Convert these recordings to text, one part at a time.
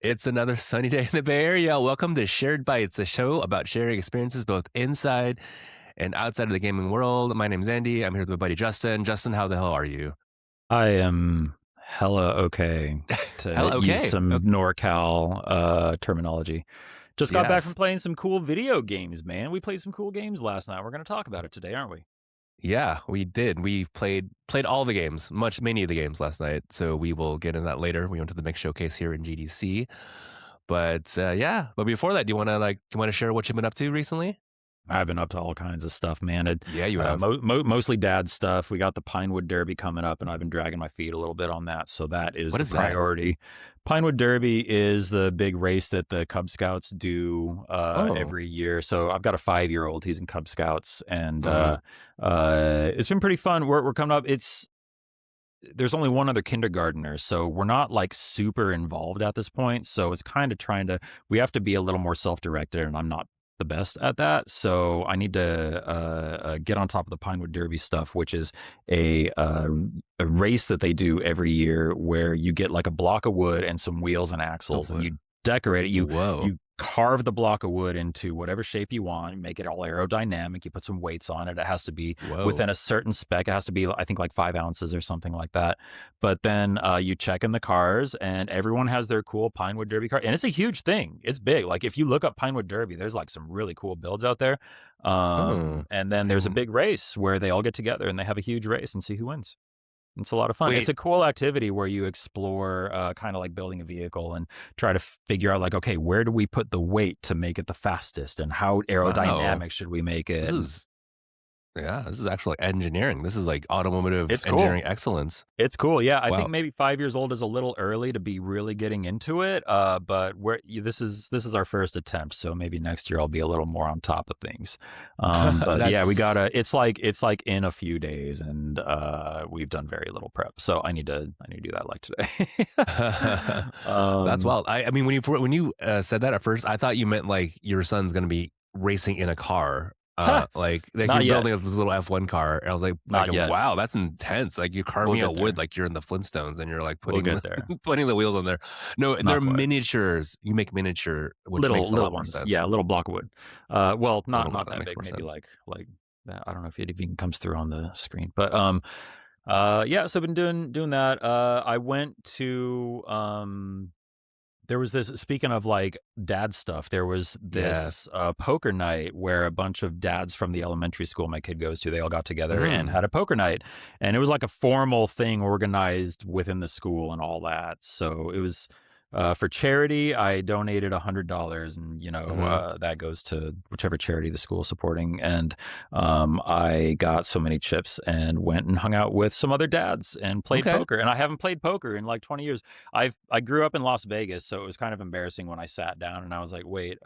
It's another sunny day in the Bay Area. Welcome to Shared Bites, a show about sharing experiences both inside and outside of the gaming world. My name's Andy. I'm here with my buddy Justin. Justin, how the hell are you? I am hella okay, Hell, to use okay. some NorCal terminology. Just got back from Yes. playing some cool video games, man. We played some cool games last night. We're going to talk about it today, aren't we? Yeah, we did. We played all the games, many of the games last night. So we will get into that later. We went to the mix showcase here in GDC. But yeah, but before that, do you want to share what you've been up to recently? I've been up to all kinds of stuff, man. Yeah, you have. Mostly dad stuff. We got the Pinewood Derby coming up, and I've been dragging my feet a little bit on that. So that is What the is that? priority. Pinewood Derby is the big race that the Cub Scouts do Oh. every year. So I've got a 5-year-old. He's in Cub Scouts, and it's been pretty fun. We're coming up. There's only one other kindergartner, so we're not like super involved at this point. So it's kind of we have to be a little more self-directed, and I'm not the best at that. So I need to get on top of the Pinewood Derby stuff, which is a race that they do every year where you get like a block of wood and some wheels and axles, and you decorate it. Whoa. You carve the block of wood into whatever shape you want, you make it all aerodynamic, you put some weights on it. It has to be within a certain spec. It has to be, I think, like 5 ounces or something like that. But then you check in the cars, and everyone has their cool Pinewood Derby car. And it's a huge thing. It's big. Like if you look up Pinewood Derby, there's like some really cool builds out there. And then there's a big race where they all get together and they have a huge race and see who wins. It's a lot of fun. Wait. It's a cool activity where you explore kind of like building a vehicle and try to figure out like, okay, where do we put the weight to make it the fastest, and how aerodynamic should we make it? This is actually engineering. This is like automotive It's engineering cool. excellence. It's cool. Yeah, I Wow. think maybe 5 years old is a little early to be really getting into it. But this is our first attempt, so maybe next year I'll be a little more on top of things. But yeah, we gotta. It's like in a few days, and we've done very little prep, so I need to do that like today. That's wild. I mean, when you said that at first, I thought you meant like your son's gonna be racing in a car. Like you're building up this little F1 car, and I was like wow, that's intense. Like you're carving out wood like you're in the Flintstones, and you're like putting putting the wheels on there. No, they're miniatures. You make miniature, which makes a lot more ones. sense. Yeah, a little block of wood. Well, not that big. Maybe sense. like that. I don't know if it even comes through on the screen, but yeah. So I've been doing that. I went to there was this, speaking of like dad stuff, there was this poker night where a bunch of dads from the elementary school my kid goes to, they all got together and had a poker night. And it was like a formal thing organized within the school and all that. So it was for charity. I donated $100, and that goes to whichever charity the school is supporting. And I got so many chips and went and hung out with some other dads and played poker. And I haven't played poker in like 20 years. I grew up in Las Vegas, so it was kind of embarrassing when I sat down and I was like, wait,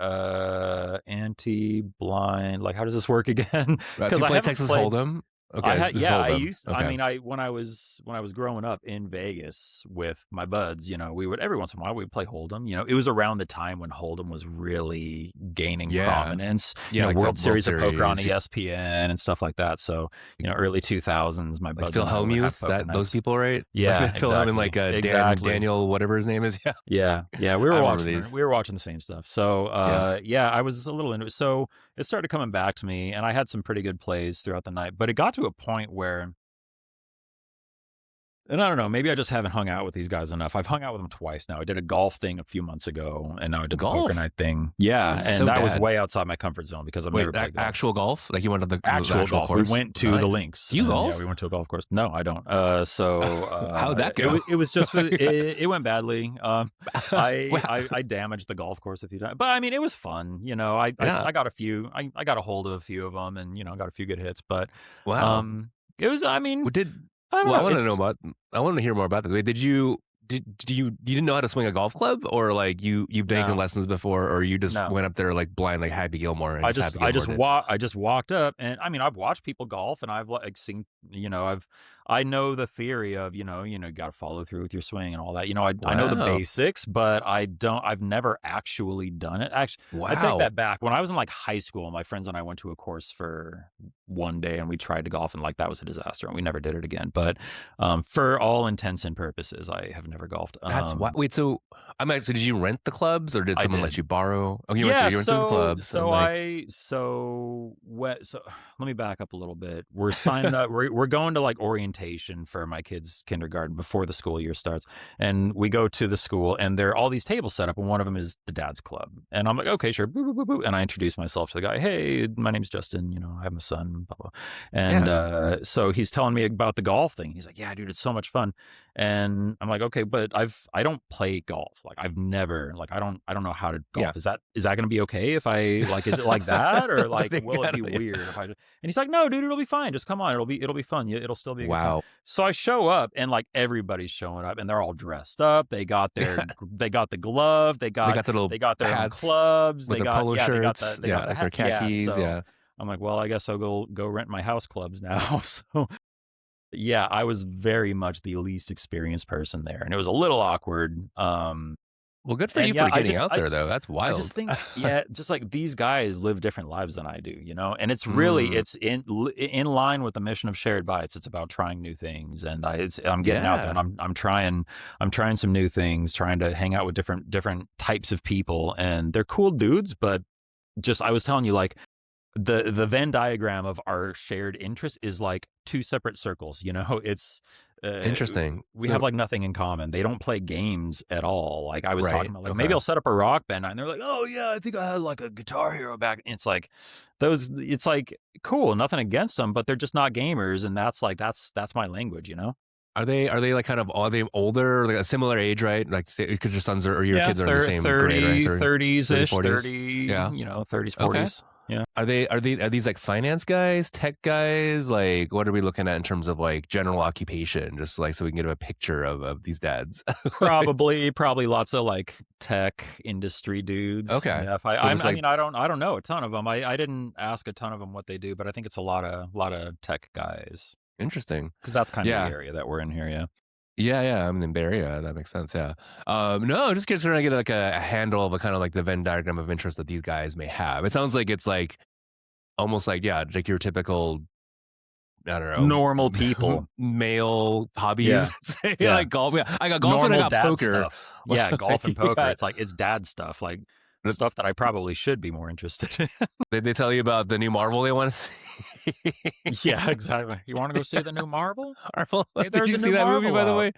anti-blind, like how does this work again? Because I played Texas Hold'em. Okay. I used. Okay. I mean, when I was growing up in Vegas with my buds, we would every once in a while we'd play Hold'em. It was around the time when Hold'em was really gaining prominence. Like World Series of Poker on ESPN and stuff like that. So early 2000s, my buds. Phil Hellmuth, those people, right? Yeah, Phil Hellmuth, like Daniel, whatever his name is. Yeah. We were watching these. We were watching the same stuff. So I was a little into it. So it started coming back to me, and I had some pretty good plays throughout the night. But it got to a point where, and I don't know, maybe I just haven't hung out with these guys enough. I've hung out with them twice now. I did a golf thing a few months ago, and now I did the poker night thing. Yeah, and that was way outside my comfort zone because I've never played golf. Actual golf? Like you went to the actual golf course? We went to the links. You golf? Yeah, we went to a golf course. No, I don't. How'd that go? It was just it went badly. I damaged the golf course a few times, but I mean it was fun. I got a few. I got a hold of a few of them, and got a few good hits. But it was. I mean, I want to hear more about this. Wait, you didn't know how to swing a golf club, or like you've taken lessons before, or you just went up there like blind, like Happy Gilmore? And I just walked up, and I mean I've watched people golf, and I've like seen I know the theory of, you got to follow through with your swing and all that. I know the Wow. basics, but I've never actually done it. Actually, I take Wow. that back. When I was in like high school, my friends and I went to a course for one day and we tried to golf, and like that was a disaster and we never did it again. But for all intents and purposes, I have never golfed. That's why. Wait, so I'm actually. Did you rent the clubs, or did I someone did. let you borrow? Oh, Yeah, you went to the so clubs, and so like, I so what so let me back up a little bit. We're signing up, we're going to like orientation for my kids' kindergarten before the school year starts. And we go to the school and there are all these tables set up, and one of them is the dad's club. And I'm like, okay, sure. Boo, boo, boo, boo. And I introduce myself to the guy. Hey, my name's Justin, I have a son, blah blah. And so he's telling me about the golf thing. He's like, yeah, dude, it's so much fun. And I'm like, okay, but I don't play golf. Like I've never, like I don't know how to golf. yeah. Is that going to be okay if I like, is it like that, or like They will it be gotta- weird if I just, and he's like, no, dude, it'll be fine. Just come on. It'll be fun. It'll still be a good time. Wow. So I show up and like everybody's showing up and they're all dressed up. They got they got the glove. They got their own clubs. With They the got polo shirts. they got the Like their hat. khakis. So Yeah. I'm like, well, I guess I'll go rent my house clubs now. So yeah, I was very much the least experienced person there, and it was a little awkward. Well, good for you for getting out there, though. That's wild. I just think, just like these guys live different lives than I do, and it's really it's in line with the mission of Shared Bites. It's about trying new things, and I'm getting out there, and I'm trying some new things, trying to hang out with different types of people, and they're cool dudes, but just I was telling you, like, the Venn diagram of our shared interest is like two separate circles. It's interesting. We have like nothing in common. They don't play games at all. Like I was talking about, like Okay. maybe I'll set up a rock band night, and they're like, "Oh yeah, I think I had like a Guitar Hero back." And it's like it's like cool, nothing against them, but they're just not gamers, and that's my language. Are they like kind of, are they older, like a similar age, right? Like, because your sons or your kids are in the same grade, right? 30s-ish, 40s? 30, yeah. 30s, 40s. Okay. Yeah. Are these like finance guys, tech guys? Like, what are we looking at in terms of like general occupation? Just like so we can get a picture of these dads. Probably lots of like tech industry dudes. Okay. Yeah, I don't know a ton of them. I didn't ask a ton of them what they do, but I think it's a lot of tech guys. Interesting. Because that's kind of the area that we're in here. Yeah. Yeah. I'm in Bay Area. That makes sense. Yeah. No, just trying to get like a handle of a kind of like the Venn diagram of interest that these guys may have. It sounds like it's like almost like, like your typical, I don't know, normal people, male hobbies. Yeah. Like golf. Yeah. I got golf normal and I got poker. Stuff. Yeah. Golf and poker. It's like, it's dad stuff. Like stuff that I probably should be more interested in. Did they tell you about the new Marvel they want to see? Yeah, exactly. You want to go see the new Marvel? Hey, did you see that movie, by the way?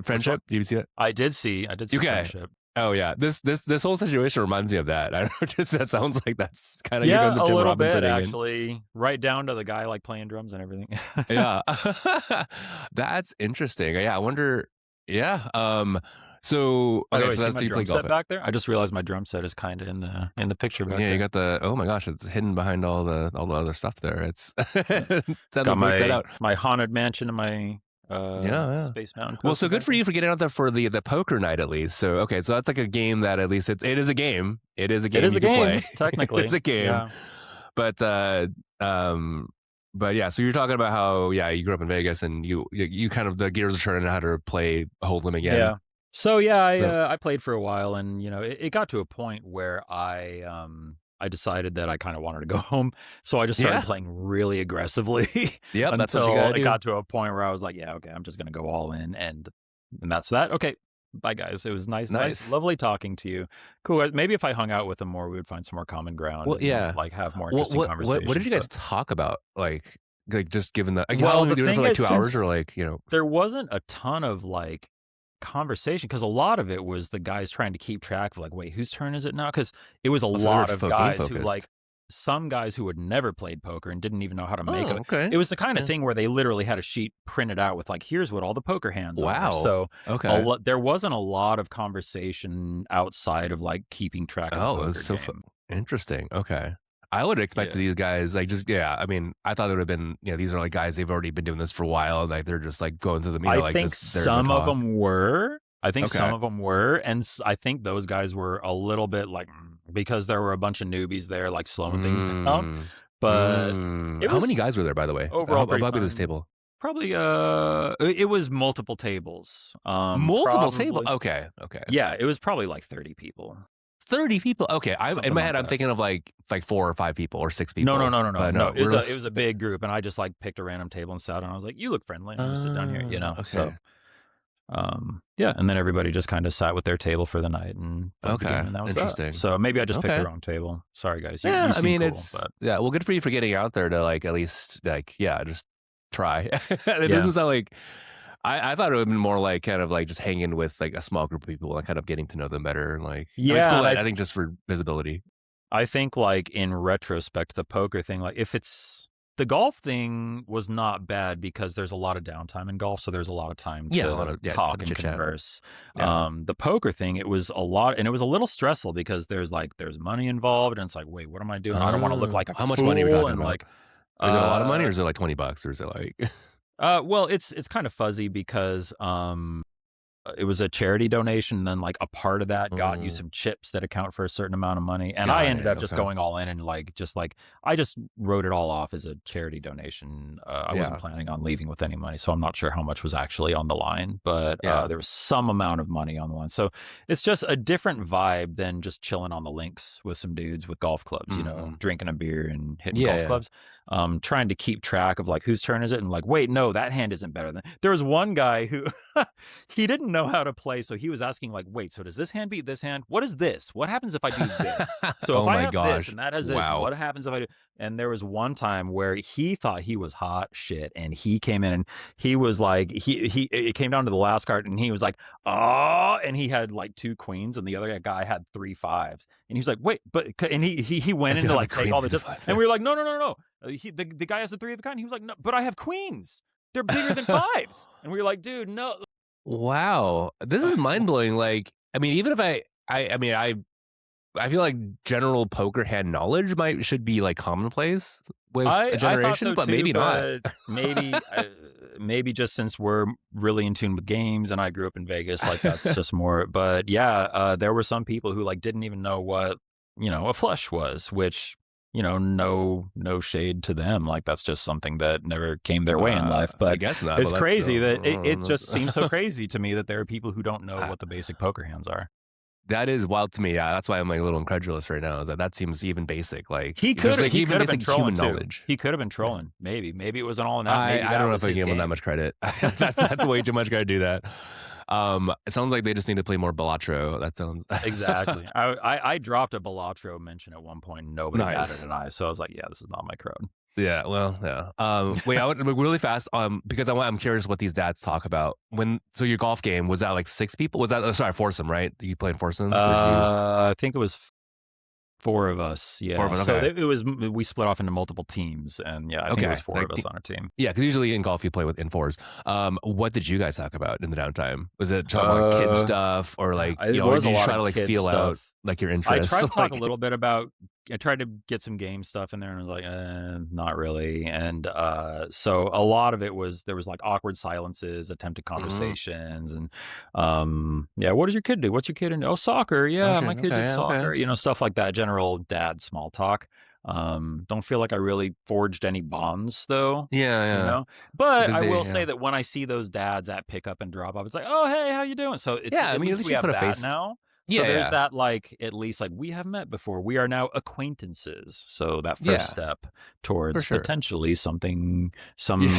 Friendship? Did you see that? I did see Friendship. Oh yeah, this whole situation reminds me of that. I don't know, just that sounds like that's kind of a little bit actually, right down to the guy like playing drums and everything. Yeah, that's interesting. Yeah, I wonder. Yeah. So okay, so that's my drum set back there. I just realized my drum set is kind of in the picture back there. Yeah, you got the. Oh my gosh, it's hidden behind all the other stuff there. It's got my haunted mansion and my Space Mountain. Well, so good for you for getting out there for the poker night at least. So okay, so that's like a game that at least it is a game. It is a game. It is a game. Play. Technically, it's a game. Yeah. But yeah. So you're talking about how you grew up in Vegas and you kind of the gears are turning how to play Hold'em again. Yeah. So I played for a while, and it got to a point where I decided that I kind of wanted to go home, so I just started playing really aggressively. Yeah, that's what you until gotta do. It got to a point where I was like, yeah, okay, I'm just gonna go all in, and that's that. Okay, bye guys. It was nice, lovely talking to you. Cool. Maybe if I hung out with them more, we would find some more common ground. Well, and, like have more interesting conversations. What did you guys talk about? Like just given the how long did you do it for like 2 hours or like there wasn't a ton of like conversation because a lot of it was the guys trying to keep track of like, wait, whose turn is it now? Because it was a lot of guys who like some guys who had never played poker and didn't even know how to make it. Okay. It was the kind of thing where they literally had a sheet printed out with like, here's what all the poker hands are. So there wasn't a lot of conversation outside of like keeping track of the poker it was so game. Interesting. Okay. I would expect these guys like I mean, I thought it would have been these are like guys they've already been doing this for a while and like they're just like going through the meter. I think some of them were. And I think those guys were a little bit like because there were a bunch of newbies there like slowing things down. But how many guys were there, by the way? Overall, how big was this table? Probably it was multiple tables. Multiple tables. Okay. Yeah, it was probably like 30 people. 30 people. Okay, in my head, I'm thinking of like 4 or 5 people or 6 people. No. It was a big group, and I just like picked a random table and sat down. I was like, "You look friendly. I'm gonna sit down here." You know. Okay. So, yeah, and then everybody just kind of sat with their table for the night, and and that was interesting. That. So maybe I just picked the wrong table. Sorry, guys. You I mean, cool, well, good for you for getting out there to like at least like just try. It doesn't sound like. I thought it would have been more like kind of like just hanging with like a small group of people and kind of getting to know them better. Like, it's cool, I think just for visibility. I think like in retrospect, the poker thing, like if it's the golf thing was not bad because there's a lot of downtime in golf. So there's a lot of time to talk and converse. The poker thing, it was a lot, and it was a little stressful because there's money involved, and it's like, wait, what am I doing? I don't want to look like a how fool. Much money are we talking about? Like, is it a lot of money or is it like $20 or is it like? Well, it's kind of fuzzy because it was a charity donation, and then like a part of that got you some chips that account for a certain amount of money, and I ended up just going all in and like I just wrote it all off as a charity donation. I wasn't planning on leaving with any money, so I'm not sure how much was actually on the line, but there was some amount of money on the line. So it's just a different vibe than just chilling on the links with some dudes with golf clubs, you know, drinking a beer and hitting golf clubs. Trying to keep track of like whose turn is it, and like, wait, no, that hand isn't better than. There was one guy who he didn't know how to play, so he was asking like, wait, so does this hand beat this hand? What is this? What happens if I do this? So if I have this and that has this, what happens if I do? And there was one time where he thought he was hot shit, and he came in and he was like, it came down to the last card, and he was like, oh, and he had like 2 queens, and the other guy had 3 5s, and he was like, wait, but, and he went into like take all the chips, and we were like, no. The guy has the 3 of a kind. He was like, no, but I have queens. They're bigger than 5s. And we were like, dude, no. Wow, this is mind blowing. Like, I mean, even if I feel like general poker hand knowledge should be like commonplace with a generation, so but too, maybe not. Maybe just since we're really in tune with games, and I grew up in Vegas, like that's just more. But yeah, there were some people who like didn't even know what a flush was, which. No shade to them. Like that's just something that never came their way in life. But I guess not. It's crazy that it just seems so crazy to me that there are people who don't know what the basic poker hands are. That is wild to me. Yeah, that's why I'm like a little incredulous right now. Is that seems even basic. Like he could have been trolling knowledge. He could have been trolling. Maybe it was an all in out. I don't know if I give him that much credit. that's way too much credit to do that. It sounds like they just need to play more Balatro. That sounds exactly. I dropped a Balatro mention at one point, and nobody batted an eye. So I was like, yeah, this is not my crowd. Yeah, well, yeah. Wait, I would really fast. Because I'm curious what these dads talk about. So your golf game, was that like 6 people? Was that foursome, right? You playing foursomes? I think it was 4 of us. Yeah. 4 of us, okay. So we split off into multiple teams, and yeah, I think it was 4 of us on a team. Yeah, because usually in golf you play in 4s. What did you guys talk about in the downtime? Was it talking about kid stuff, or like or did you try to like feel out like your interests? I tried to talk a little bit about. I tried to get some game stuff in there, and I was like, not really. And so a lot of it was there was like awkward silences, attempted conversations, and what does your kid do? What's your kid into? Oh, soccer. Yeah, my kid did soccer. Stuff like that. General dad small talk. Don't feel like I really forged any bonds though. Yeah. But I will say that when I see those dads at pickup and drop off, it's like, oh hey, how you doing? So it's at least we have that face now. So there's that, like, at least, like, we have met before. We are now acquaintances. So that first step towards potentially some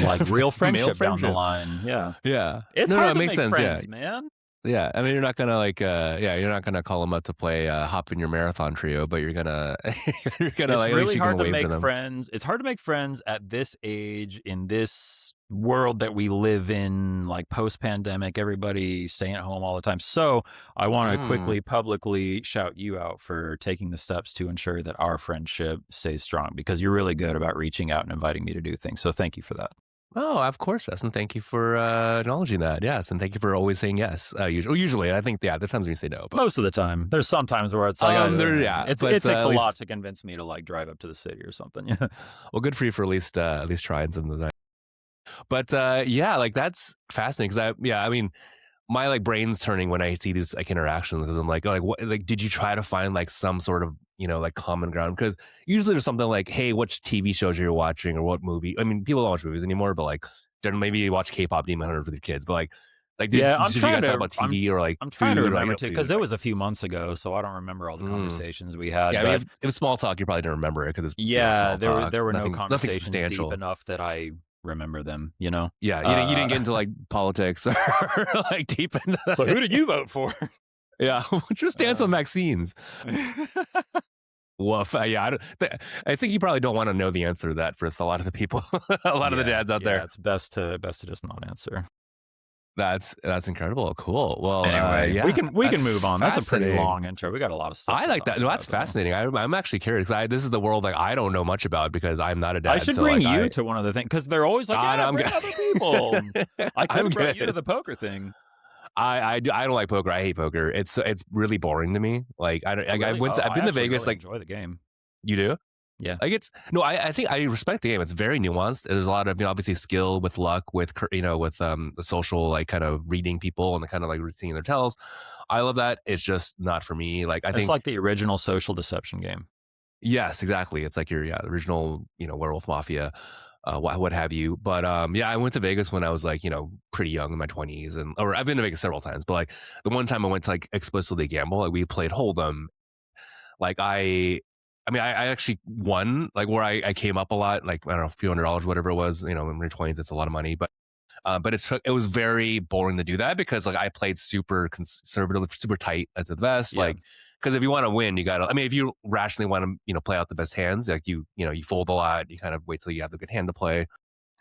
like real friendship down the line. Yeah. Yeah. It's hard to make friends, man. Yeah. I mean, you're not going to you're not going to call them up to play hop in your marathon trio, but you're going to, it's really hard to make friends. It's hard to make friends at this age in this world that we live in, like post-pandemic, everybody staying at home all the time. So I want to quickly publicly shout you out for taking the steps to ensure that our friendship stays strong, because you're really good about reaching out and inviting me to do things. So thank you for that. Oh, of course, Justin. Thank you for acknowledging that. Yes, and thank you for always saying yes. Usually, I think, there's times when you say no. But most of the time. There's some times where it's like, it takes a lot to convince me to like drive up to the city or something. Yeah. Well, good for you for at least trying some of the night. But like that's fascinating because I mean, my like brain's turning when I see these like interactions, because I'm like what, like did you try to find like some sort of like common ground? Because usually there's something like, hey, which TV shows you're watching or what movie. I mean, people don't watch movies anymore, but like maybe you watch K-pop Demon Hunters with your kids, but did you guys talk about TV or like I'm food? trying to remember too, because it was a few months ago, so I don't remember all the conversations we had. Yeah, I mean, if it's small talk, you probably don't remember it because it's small talk. There were nothing, no conversations substantial. deep enough that I remember them. Yeah, you didn't get into like politics or like deep into that. So who did you vote for? Yeah, just dance on vaccines. Woof. Yeah, I think you probably don't want to know the answer to that for a lot of the people, a lot of the dads out there. It's best to just not answer. That's incredible. Cool. Well, anyway, we can move on. That's a pretty long intro. We got a lot of stuff. I like that. No, that's fascinating. I'm actually curious because this is the world like I don't know much about because I'm not a dad. I should bring you to one of the things because they're always like, bring other people. I could have brought you to the poker thing. I don't like poker. I hate poker. It's really boring to me. Like I've been to Vegas. Like enjoy the game. You do? Yeah. Like I think I respect the game. It's very nuanced. There's a lot of obviously skill with luck, with with the social like kind of reading people and the kind of like seeing their tells. I love that. It's just not for me. Like I think it's like the original social deception game. Yes, exactly. It's like your original Werewolf Mafia. What have you. But I went to Vegas when I was like, pretty young in my 20s. Or I've been to Vegas several times, but like the one time I went to like explicitly gamble, like we played Hold'em. Like I actually won, like where I came up a lot, like I don't know, a few $100, whatever it was, in your 20s, it's a lot of money. But it was very boring to do that because like I played super conservative, super tight at the best. Like, because if you want to win, you gotta, if you rationally want to, play out the best hands, like you fold a lot, you kind of wait till you have the good hand to play.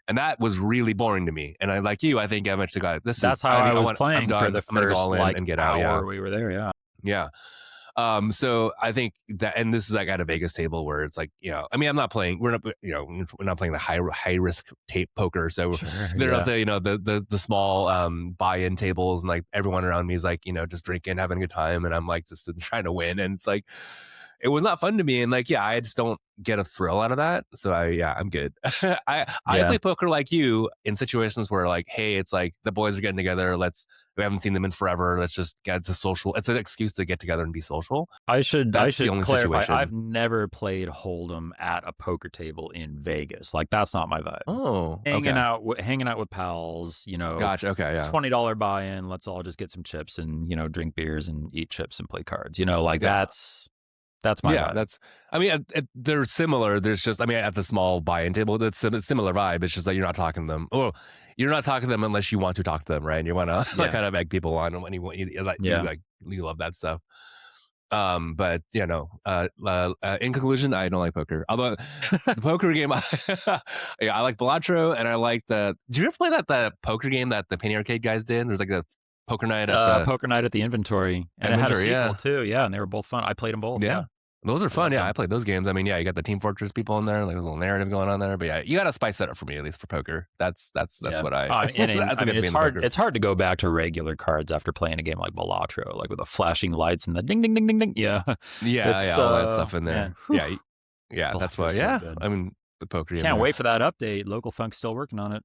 And that was really boring to me. And I, like you, I think I eventually got this. That's how I was playing for the first like and get out. Yeah. We were there. Yeah. Yeah. So I think that, and this is like at a Vegas table where it's like, I'm not playing, we're not playing the high risk tape poker. So they're at the small, buy-in tables and like everyone around me is like, just drinking, having a good time. And I'm like, just trying to win. And it's like, it was not fun to me. And like, I just don't get a thrill out of that. So I'm good. I play poker like you in situations where like, hey, it's like the boys are getting together. We haven't seen them in forever. Let's just get to social. It's an excuse to get together and be social. I should clarify. Situation. I've never played Hold'em at a poker table in Vegas. Like that's not my vibe. Oh, hanging out with pals. Gotcha. Okay, yeah. $20 buy-in. Let's all just get some chips and drink beers and eat chips and play cards. That's my vibe. They're similar. There's just, at the small buy-in table, it's a similar vibe. It's just like you're not talking to them. Oh, you're not talking to them unless you want to talk to them, right? And you want to kind of egg people on when you love that stuff. But in conclusion, I don't like poker. Although the poker game, I like Balatro, and I like the. Did you ever play the poker game that the Penny Arcade guys did? There's like a poker night at the Inventory, and it had a sequel too. Yeah, and they were both fun. I played them both. Yeah. Those are fun. I played those games. You got the Team Fortress people in there, like a little narrative going on there. But you got to spice that up for me, at least for poker. That's what I. It's hard to go back to regular cards after playing a game like Balatro, like with the flashing lights and the ding ding ding ding ding. Yeah, all that stuff in there. Man. Yeah. That's why. Yeah, so the poker. Can't wait for that update. Local Funk's still working on it.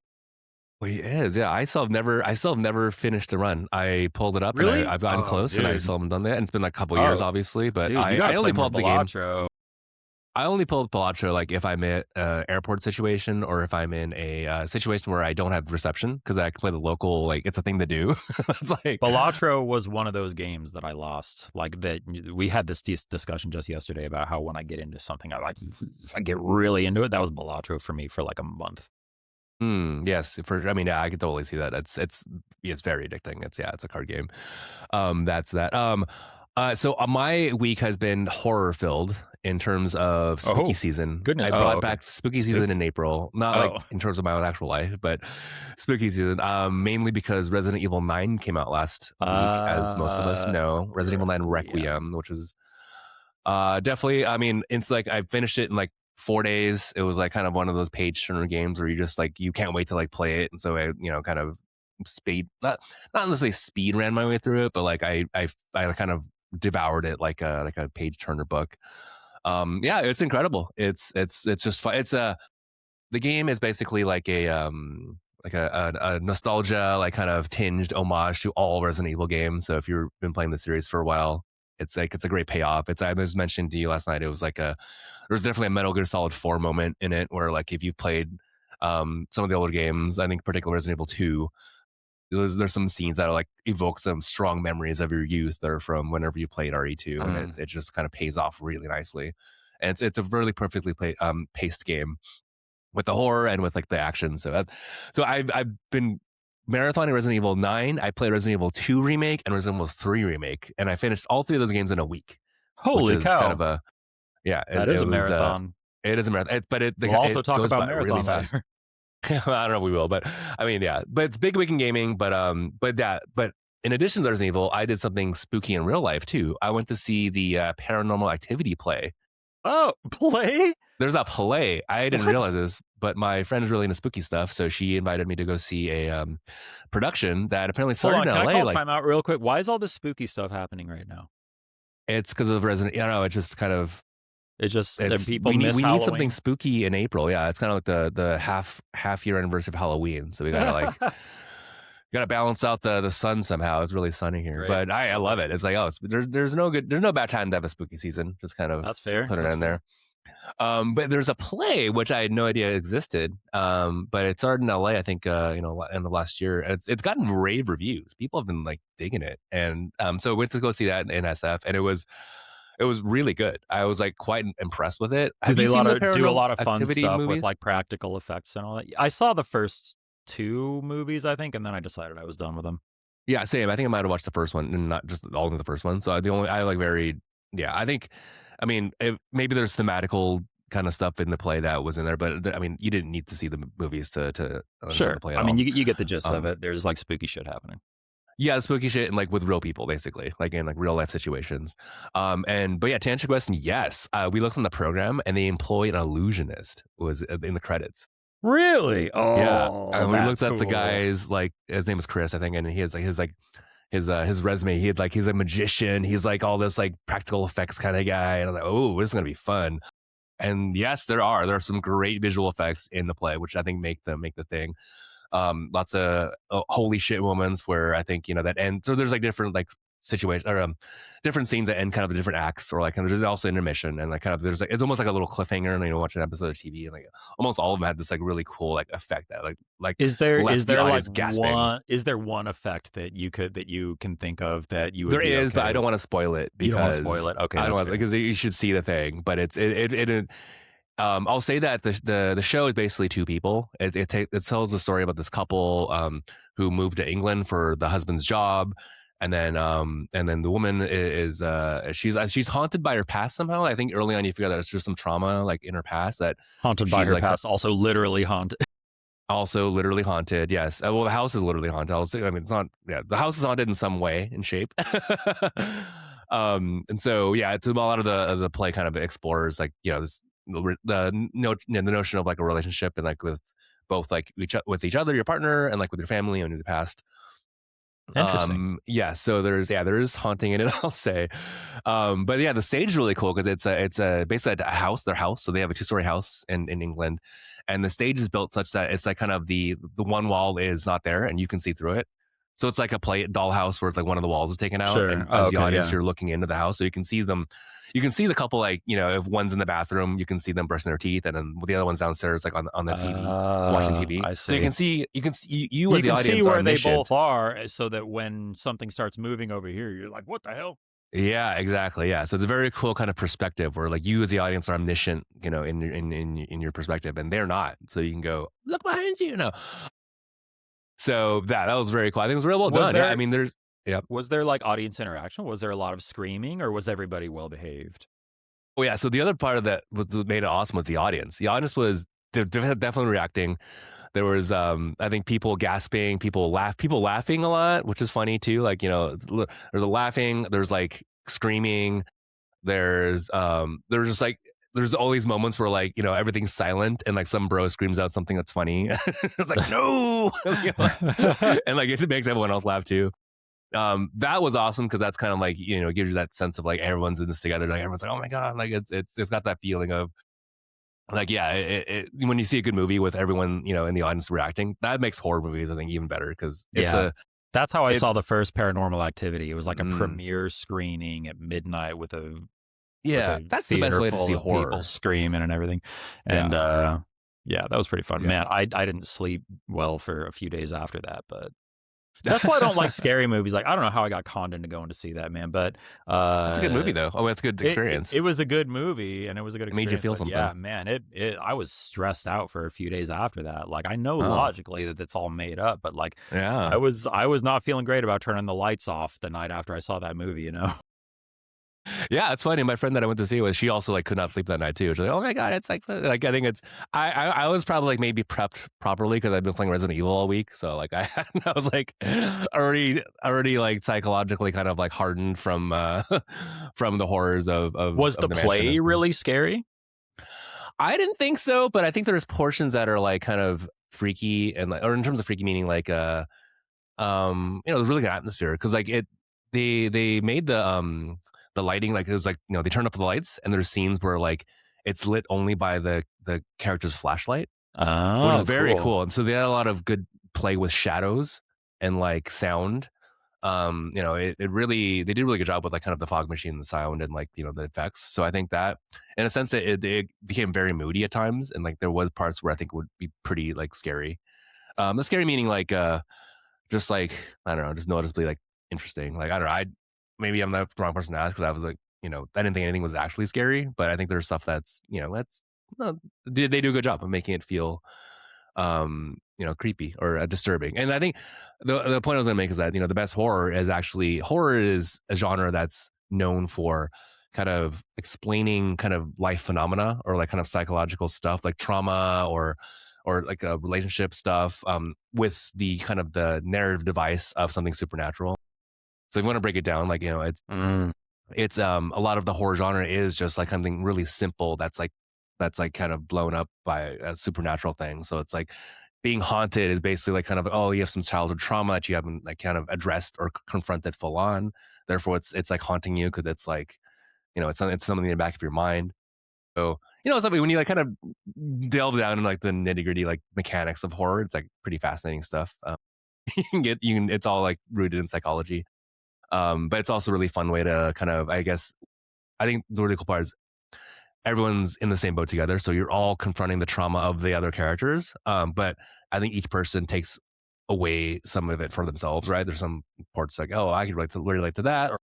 Well, he is. Yeah, I still have never finished the run. I pulled it up. Really? And I've gotten close, dude. And I still haven't done that. And it's been like a couple years, obviously. But dude, I only pulled the game. I only pulled Balatro like if I'm in an airport situation or if I'm in a situation where I don't have reception because I can play the local. Like it's a thing to do. It's like Balatro was one of those games that I lost. Like that, we had this discussion just yesterday about how when I get into something, I get really into it. That was Balatro for me for like a month. Yes, I can totally see that. It's very addicting. It's a card game. That's that. So my week has been horror filled in terms of spooky season. Goodness. I brought back spooky season in April, not like in terms of my own actual life, but spooky season. Mainly because Resident Evil 9 came out last week, as most of us know. Resident Evil 9 Requiem, which is definitely. It's like I finished it in like 4 days. It was like kind of one of those page turner games where you just like you can't wait to like play it, and so I kind of not necessarily speed ran my way through it, but like I kind of devoured it like a page turner book. It's incredible. It's just fun. The game is basically like a a nostalgia, like kind of tinged homage to all Resident Evil games. So if you've been playing the series for a while, it's a great payoff. I was mentioned to you last night. It was like there's definitely a Metal Gear Solid 4 moment in it where like if you've played some of the older games, I think particularly Resident Evil 2, there's some scenes that like evoke some strong memories of your youth or from whenever you played RE2, and it just kind of pays off really nicely. And it's a really perfectly paced game with the horror and with like the action. So I've been marathoning Resident Evil 9. I played Resident Evil 2 remake and Resident Evil 3 remake, and I finished all three of those games in a week. Holy which is cow! Kind of a that is a marathon. It is a marathon, We'll also talk about marathon really fast. I don't know if we will, but I mean, yeah. But it's big week in gaming. But in addition to Resident Evil, I did something spooky in real life too. I went to see the Paranormal Activity play. Oh, play? There's a play. I didn't realize this, but my friend is really into spooky stuff, so she invited me to go see a production that apparently started in LA. Can I call time out real quick? Why is all this spooky stuff happening right now? It's because of Resident. I don't know. It's just kind of. People we miss need something spooky in April. Yeah, it's kind of like the half year anniversary of Halloween, so we gotta like gotta balance out the sun somehow. It's really sunny here, right. But I love it. It's like there's no bad time to have a spooky season. Just kind of that's fair. Put it in there. But there's a play which I had no idea existed. But it started in LA, I think, in the last year. It's gotten rave reviews. People have been like digging it, and so I went to go see that in SF, and it was really good. I was like quite impressed with it. Do they do a lot of fun stuff movies? With like practical effects and all that? I saw the first 2 movies, I think, and then I decided I was done with them. Yeah, same. I think I might have watched the first one and not just all of the first one. So I think, I mean, maybe there's thematical kind of stuff in the play that was in there, but I mean, you didn't need to see the movies to sure. The play I mean, you get the gist of it. There's like spooky shit happening. Yeah, spooky shit and like with real people, basically, like in like real life situations. But yeah, to answer your question, yes, we looked on the program and they employ an illusionist was in the credits. Really? Oh, yeah. And we looked at the guy's like his name is Chris, I think, and he has like his resume. He's a magician. He's like all this like practical effects kind of guy, and I was like, oh, this is gonna be fun. And yes, there are some great visual effects in the play, which I think make the thing. Lots of holy shit moments where I think that end. So there's like different like situations or different scenes that end kind of the different acts, or like kind of there's also intermission, and like kind of there's like it's almost like a little cliffhanger, and watch an episode of TV, and like almost all of them had this like really cool like effect that like is there like gasping. Is there one effect that you can think of that you would there is, okay? But I don't want to spoil it because you don't want to spoil it. Okay, I don't want because you should see the thing, but it I'll say that the show is basically 2 people. It tells the story about this couple who moved to England for the husband's job, and then the woman is she's haunted by her past somehow. I think early on you figure out that it's just some trauma like in her past that haunted by her past. Also literally haunted. Also literally haunted. Yes. Well, the house is literally haunted. I mean, it's not. Yeah, the house is haunted in some way, in shape. And so yeah, it's a lot of the play kind of explores like this. The notion of like a relationship and like with both like with each other, your partner, and like with your family and in the past. Interesting. Yeah. So there's haunting in it, I'll say. But yeah, the stage is really cool because it's basically a house, their house. So they have a 2-story house in England, and the stage is built such that it's like kind of the one wall is not there and you can see through it. So it's like a dollhouse where it's like one of the walls is taken out, sure. And as the audience, you're looking into the house, so you can see them. You can see the couple, like if one's in the bathroom, you can see them brushing their teeth, and then the other one's downstairs, like on the TV, watching TV. I see. So you can see you as the audience see where they both are, so that when something starts moving over here, you're like, what the hell? Yeah, exactly. Yeah, so it's a very cool kind of perspective where like you as the audience are omniscient, in your perspective, and they're not. So you can go look behind you, So that was very cool. I think it was real well done. I mean, was there like audience interaction? Was there a lot of screaming, or was everybody well behaved? Oh yeah. So the other part of that made it awesome was the audience. The audience was definitely reacting. There was, I think, people gasping, people laughing a lot, which is funny too. Like there's a laughing, there's like screaming, there's just like. There's all these moments where like, everything's silent and like some bro screams out something that's funny. It's like, no, and like it makes everyone else laugh too. That was awesome because that's kind of like, gives you that sense of like everyone's in this together. Like everyone's like, oh my God, like it's got that feeling of Like, yeah, when you see a good movie with everyone, in the audience reacting, that makes horror movies, I think, even better because Yeah. That's how I saw it's the first Paranormal Activity. It was like a mm, premiere screening at midnight with a yeah, that's the best theater way to full see of people horror. screaming and everything. And Yeah, yeah, that was pretty fun. yeah. Man, I didn't sleep well for a few days after that, but that's why I don't like scary movies. Like, I don't know how I got conned into going to see that, man, but That's a good movie, though. Oh, that's a good it experience. was a good movie and it was a good It made you experience. feel But yeah, something. man, it I was stressed out for a few days after that. Like, I know Oh, logically that it's all made up, but like, yeah. I was not feeling great about turning the lights off the night after I saw that movie. You know? Yeah, it's funny. My friend that I went to see with, she also like could not sleep that night too. She's like, "Oh my god, it's like like I think it's I was probably like maybe prepped properly because I've been playing Resident Evil all week, so like I was like already like psychologically kind of like hardened from from the horrors Was the of the mansion and play stuff. really scary? I didn't think so, but I think there's portions that are like kind of freaky and like, or in terms of freaky meaning like there's really good atmosphere because like they made the lighting like it was like they turned up the lights and there's scenes where like it's lit only by the character's flashlight, which is Oh, very cool. cool. And so they had a lot of good play with shadows and like sound. It really they did a really good job with like kind of the fog machine, the sound, and like the effects. So I think that in a sense it became very moody at times, and like there was parts where I think would be pretty like scary. The scary meaning like just like I don't know, just noticeably like interesting. Like I don't know, I maybe I'm not the wrong person to ask because I was like, I didn't think anything was actually scary, but I think there's stuff that's that's they do a good job of making it feel creepy or disturbing. And I think the point I was gonna make is that the best horror is a genre that's known for kind of explaining kind of life phenomena or like kind of psychological stuff like trauma or like a relationship stuff with the kind of the narrative device of something supernatural. So if you want to break it down, like Mm. it's a lot of the horror genre is just like something really simple that's like kind of blown up by a supernatural thing. So it's like being haunted is basically like kind of you have some childhood trauma that you haven't like kind of addressed or confronted full on. Therefore, it's like haunting you because it's like it's something in the back of your mind. So something when you like kind of delve down in like the nitty gritty like mechanics of horror, it's like pretty fascinating stuff. It's all like rooted in psychology. But it's also a really fun way to kind of I think the really cool part is everyone's in the same boat together, so you're all confronting the trauma of the other characters. But I think each person takes away some of it for themselves, right? There's some parts like, oh, I could relate to that, or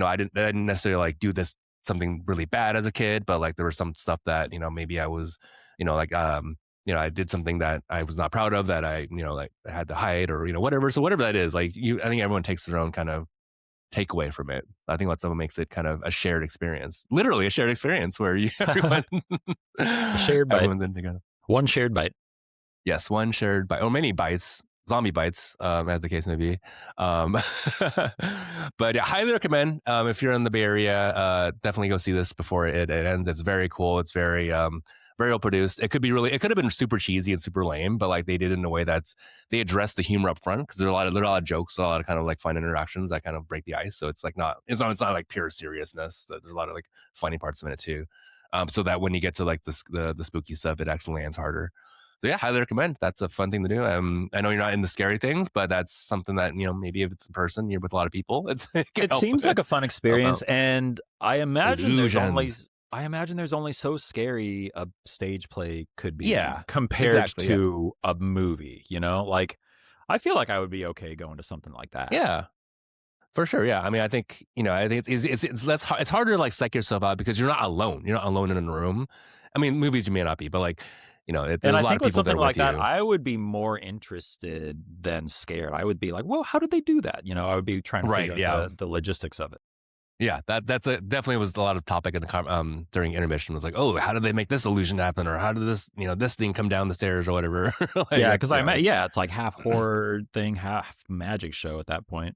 I didn't necessarily like do this something really bad as a kid, but like there was some stuff that maybe I was, like I did something that I was not proud of that I like I had to hide or whatever. So whatever that is, like I think everyone takes their own kind of takeaway from it. I think that's what makes it kind of a shared experience, literally a shared experience where everyone A shared bite. everyone's in together. One shared bite. Yes, one shared bite or many bites, zombie bites, as the case may be. Um, but yeah, highly recommend if you're in the Bay Area, definitely go see this before it ends. It's very cool. It's very well produced. It could have been super cheesy and super lame, but like they did it in a way they addressed the humor up front because there are a lot of jokes, a lot of kind of like fun interactions that kind of break the ice. So it's like it's not like pure seriousness. There's a lot of like funny parts in it too. So that when you get to like the spooky stuff, it actually lands harder. So yeah, highly recommend. That's a fun thing to do. I know you're not into scary things, but that's something that maybe if it's in person, you're with a lot of people, it can It help seems like a fun help experience, out. and Illusions. I imagine there's only so scary a stage play could be Yeah, compared exactly. Yeah, to a movie, you know? Like, I feel like I would be okay going to something like that. yeah, for sure. Yeah, I mean, I think it's harder to like psych yourself out because you're not alone. You're not alone in a room. I mean, movies you may not be, but like And there's a I lot think of with people something there with like that, you. I would be more interested than scared. I would be like, "Well, how did they do that?" You know, I would be trying to Right. figure out Yeah. the logistics of it. Yeah, definitely was a lot of topic in the during intermission was like, oh, how did they make this illusion happen, or how did this thing come down the stairs or whatever. Like, Yeah, it's because it's like half horror thing, half magic show at that point.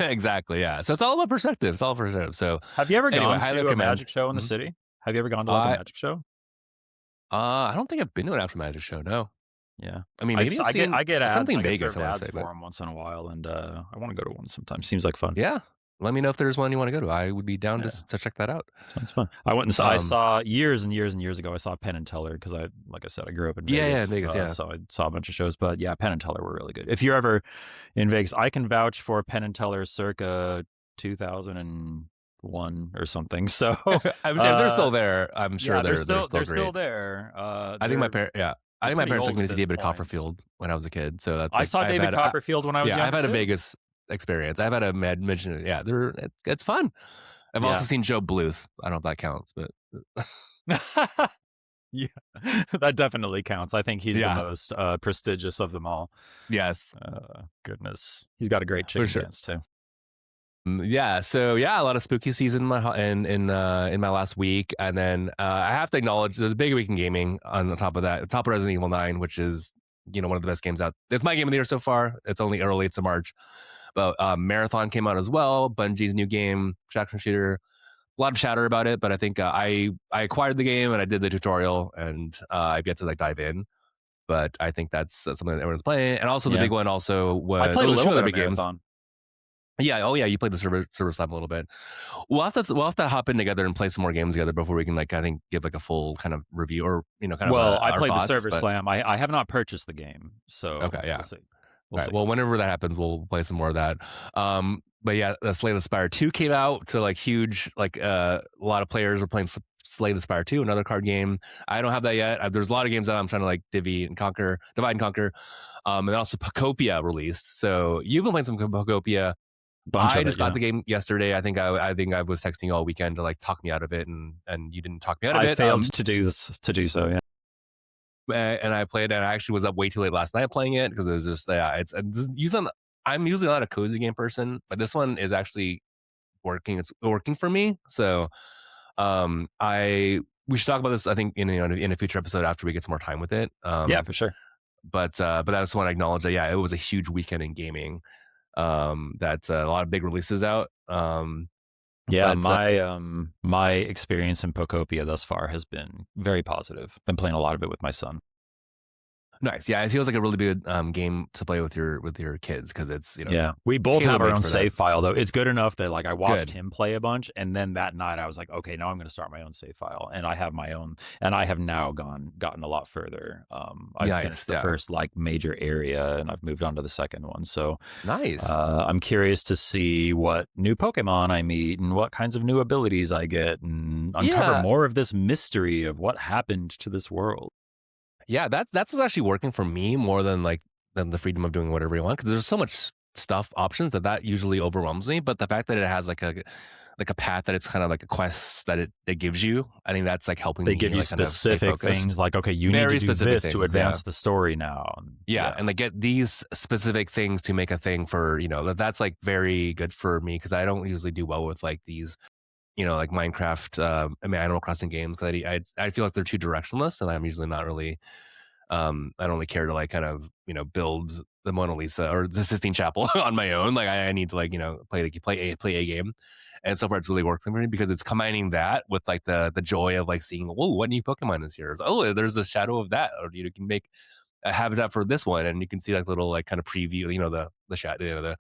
exactly, yeah. So it's all about perspective. It's all perspective. So Have you ever anyway, gone highly to a recommend. magic show in the Mhm. city? Have you ever gone to like a Uh, magic show? I don't think I've been to an actual magic show. No, Yeah. I mean maybe I've seen I get something ads, in I get Vegas. I served want to ads say, for but them once in a while, and I want to go to one sometime. Seems like fun. yeah, let me know if there's one you want to go to. I would be down to check that out. Sounds fun. I went and I saw years and years and years ago. I saw Penn and Teller because like I said, I grew up in Vegas. Yeah, Vegas. Yeah, so I saw a bunch of shows. But yeah, Penn and Teller were really good. If you're ever in Vegas, I can vouch for Penn and Teller circa 2001 or something. So I'm sure they're still there. I'm sure they're still they're great. Still there. I think my parents. Yeah. I think my parents took me to see David Copperfield when I was a kid. So that's I saw David Copperfield when I was young. I've had a Vegas experience. I've had a mention. Yeah, it's fun. I've also seen Joe Bluth. I don't know if that counts, but yeah, that definitely counts. I think he's the most prestigious of them all. Yes. Goodness, he's got a great chicken dance too. Yeah, so a lot of spooky season in my last week, and then I have to acknowledge there's a big week in gaming on top of that. Top of Resident Evil 9, which is one of the best games out. It's my game of the year so far. It's only early; it's in March, but Marathon came out as well. Bungie's new game, action shooter. A lot of chatter about it, but I think I acquired the game and I did the tutorial, and I've yet to dive in. But I think that's something that everyone's playing, and also the big one also was I played a little bit of Marathon. Yeah. Oh, yeah. You played the server slam a little bit. We'll have to hop in together and play some more games together before we can I think give a full kind of review or kind of. Well, I played the server slam. I have not purchased the game, so okay. Yeah. We'll see. All right. Well, whenever that happens, we'll play some more of that. But yeah, the Slay the Spire 2 came out to huge a lot of players were playing Slay the Spire 2, another card game. I don't have that yet. There's a lot of games that I'm trying to divide and conquer. And also Pocopia released. So you've been playing some Pocopia. I just got the game yesterday. I think I was texting you all weekend to talk me out of it, and you didn't talk me out of it. I failed to do so. Yeah. And I played, and I actually was up way too late last night playing it because it was just I'm usually not a cozy game person, but this one is actually working. It's working for me. So we should talk about this. I think in a future episode after we get some more time with it. Yeah, for sure. But I just want to acknowledge that it was a huge weekend in gaming. That's a lot of big releases out. My experience in Pocopia thus far has been very positive. Been playing a lot of it with my son. Nice. Yeah, it feels like a really good game to play with your kids because it's we both have our own save file though. It's good enough that I watched him play a bunch, and then that night I was like, okay, now I'm going to start my own save file, and I have my own, and I have now gotten a lot further. I finished the first major area, and I've moved on to the second one. So nice. I'm curious to see what new Pokemon I meet and what kinds of new abilities I get, and uncover more of this mystery of what happened to this world. Yeah, that's what's actually working for me more than the freedom of doing whatever you want, because there's so much stuff options that usually overwhelms me. But the fact that it has a path that it's kind of a quest that it gives you, I think that's helping. They give you specific things okay, you need to do this to advance the story now. And get these specific things to make a thing for that's very good for me because I don't usually do well with these. Minecraft, Animal Crossing games, because I feel like they're too directionless, and I'm usually not really, I don't really care to kind of build the Mona Lisa or the Sistine Chapel on my own. I need to play a game, and so far it's really worked for me because it's combining that with the joy of seeing what new Pokemon is here. There's the shadow of that, or you can make a habitat for this one, and you can see little kind of preview, the shadow,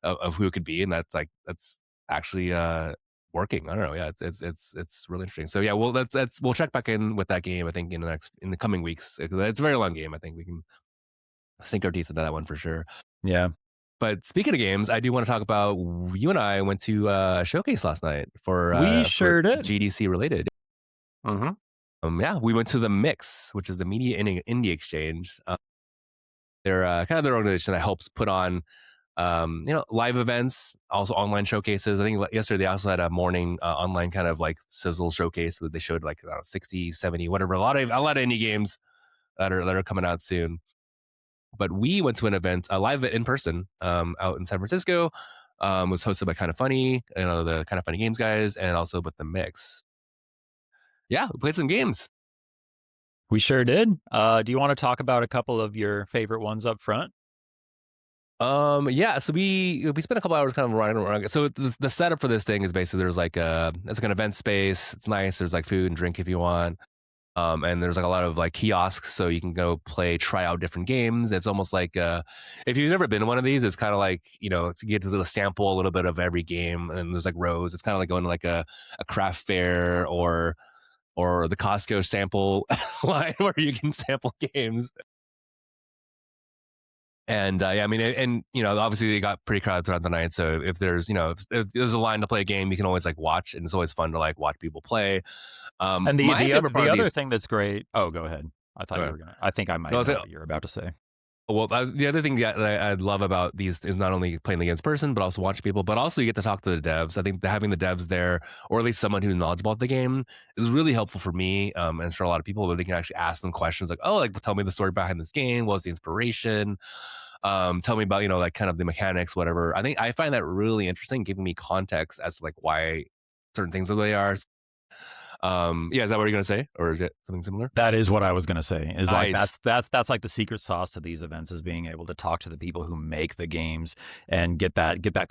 of who it could be, and that's actually working. I don't know. Yeah, it's really interesting. So yeah, we'll check back in with that game. I think in the coming weeks. It's a very long game. I think we can sink our teeth into that one for sure. Yeah. But speaking of games, I do want to talk about you and I went to a showcase last night for we sure did GDC related. Mm-hmm. We went to the Mix, which is the Media Indie Exchange. They're kind of their organization that helps put on live events, also online showcases. I think yesterday they also had a morning online kind of sizzle showcase where they showed 60, 70, whatever, a lot of indie games that are coming out soon. But we went to an event, a live in person, out in San Francisco. Was hosted by Kind of Funny, the Kind of Funny Games guys, and also with the Mix. Yeah, we played some games. We sure did. Do you want to talk about a couple of your favorite ones up front? So we spent a couple hours kind of running around. So the setup for this thing is basically there's it's an event space. It's nice. There's food and drink if you want. And there's like a lot of like kiosks, so you can go try out different games. It's almost like if you've never been to one of these, it's kind of like, to get to the sample a little bit of every game, and there's like rows. It's kind of like going to like a craft fair or the Costco sample line where you can sample games. And yeah, I mean, and obviously they got pretty crowded throughout the night. So if there's if there's a line to play a game, you can always like watch, and it's always fun to like watch people play. And My favorite part the of other these, thing that's great. Oh, go ahead. I thought you were gonna. I think I might know what you're about to say. Well, the other thing that I love about these is not only playing the games in person, but also watching people, but also you get to talk to the devs. I think having the devs there, or at least someone who's knowledgeable about the game, is really helpful for me and for a lot of people, where they can actually ask them questions like, oh, like tell me the story behind this game. What was the inspiration? Tell me about, like kind of the mechanics, whatever. I find that really interesting, giving me context as to like why certain things are the way they are. Yeah, is that what you're gonna say, or is it something similar? That is what I was gonna say. Is like Nice. that's like the secret sauce to these events, is being able to talk to the people who make the games and get that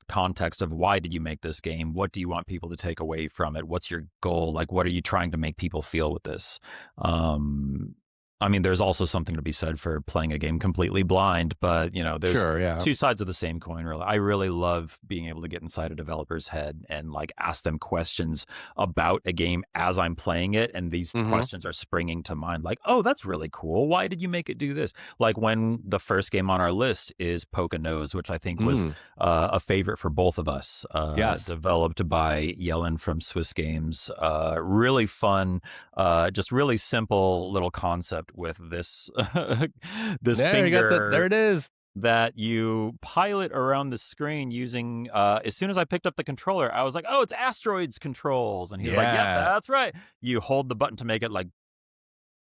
context of why did you make this game? What do you want people to take away from it? What's your goal? Like, what are you trying to make people feel with this? I mean, there's also something to be said for playing a game completely blind, but there's two sides of the same coin, really. I really love being able to get inside a developer's head and like ask them questions about a game as I'm playing it, and these questions are springing to mind, like, oh, that's really cool. Why did you make it do this? Like when the first game on our list is Poconos, which I think was a favorite for both of us. Yes. Developed by Yellen from Swiss Games. Really fun, just really simple little concept with this this finger. There it is. That you pilot around the screen using. As soon as I picked up the controller, I was like, "Oh, it's asteroids controls," and he was like, "Yeah, that's right." You hold the button to make it like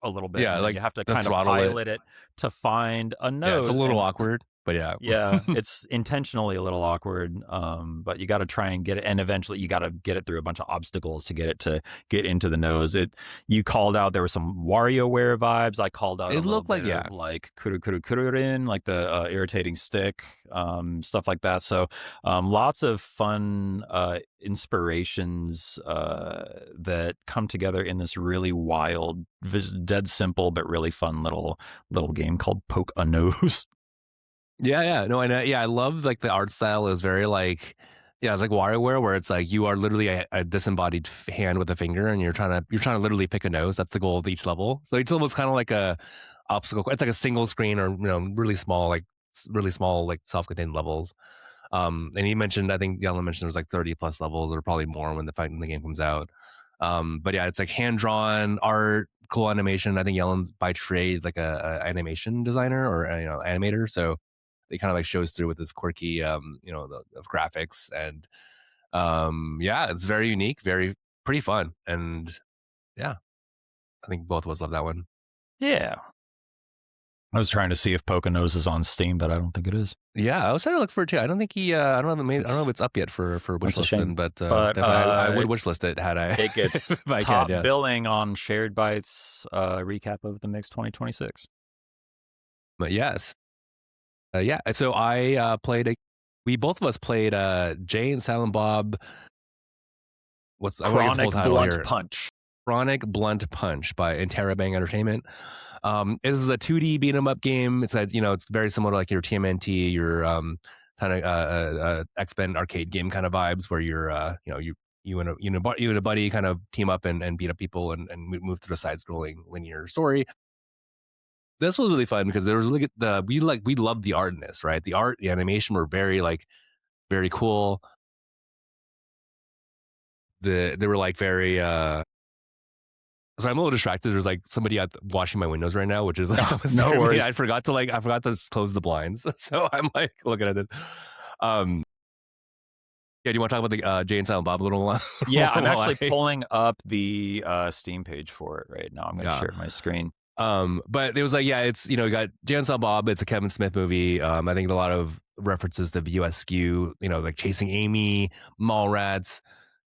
a little bit, and like you have to kind of pilot it to find a node. Yeah, it's a little awkward. But yeah, it's intentionally a little awkward, but you got to try and get it, and eventually you got to get it through a bunch of obstacles to get it to get into the nose. You called out there were some WarioWare vibes. I called out it looked like kururin, like the irritating stick, stuff like that. So lots of fun inspirations that come together in this really wild, dead simple but really fun little game called Poke a Nose. Yeah. No, and I love like the art style is very like, it's like WarioWare, where it's like you are literally a disembodied hand with a finger, and you're trying to literally pick a nose. That's the goal of each level. So each level is kind of like a obstacle. It's like a single screen, or really small like self-contained levels. And he mentioned, I think Yellen mentioned there's like 30 plus levels, or probably more when the game comes out. But yeah, it's like hand drawn art, cool animation. I think Yellen's by trade like a animation designer or animator, so it kind of like shows through with this quirky of graphics, and it's very unique, pretty fun, and yeah, I think both of us love that one. Yeah, I was trying to see if Poconos is on Steam, but I don't think it is. Yeah, I was trying to look for it too. I don't think I don't know if it's up yet for wishlisting, but I would wishlist it had I. It gets top billing on Shared Bytes recap of the Mix 2026. But yes. So I we both of us played Jay and Silent Bob. Chronic Blunt Punch. Chronic Blunt Punch by Interrobang Entertainment. This is a 2D beat 'em up game. It's it's very similar to like your TMNT, your kind of X-Men arcade game kind of vibes, where you're you and a buddy kind of team up and beat up people and move through a side-scrolling linear story. This was really fun because there was really good, we loved the art in this, right? The art, the animation were very cool. They were like very so I'm a little distracted. There's like somebody washing my windows right now, which is like no worries. I forgot to close the blinds, so I'm like looking at this. Yeah, do you want to talk about the Jay and Silent Bob a little while? Yeah, I'm actually pulling up the Steam page for it right now. I'm going to share my screen. But it was like, it's, you got Jay and Silent Bob. It's a Kevin Smith movie. I think a lot of references to USQ, like Chasing Amy, Mallrats,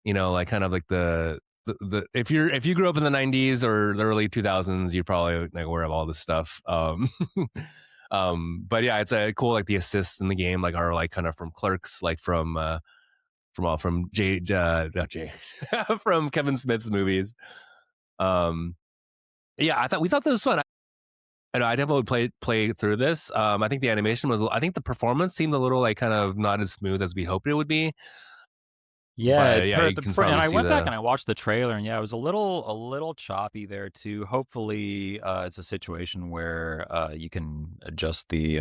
like kind of like the if you grew up in the 90s or the early 2000s, you're probably like aware of all this stuff. But yeah, it's a cool, like the assists in the game, like are like kind of from Clerks, like from Jay, not Jay, from Kevin Smith's movies. Yeah, we thought this was fun. And I definitely played through this. I think the animation was. I think the performance seemed a little like kind of not as smooth as we hoped it would be. Yeah, But yeah, you can probably and I see went back and I watched the trailer, and yeah, it was a little choppy there too. Hopefully, it's a situation where you can adjust the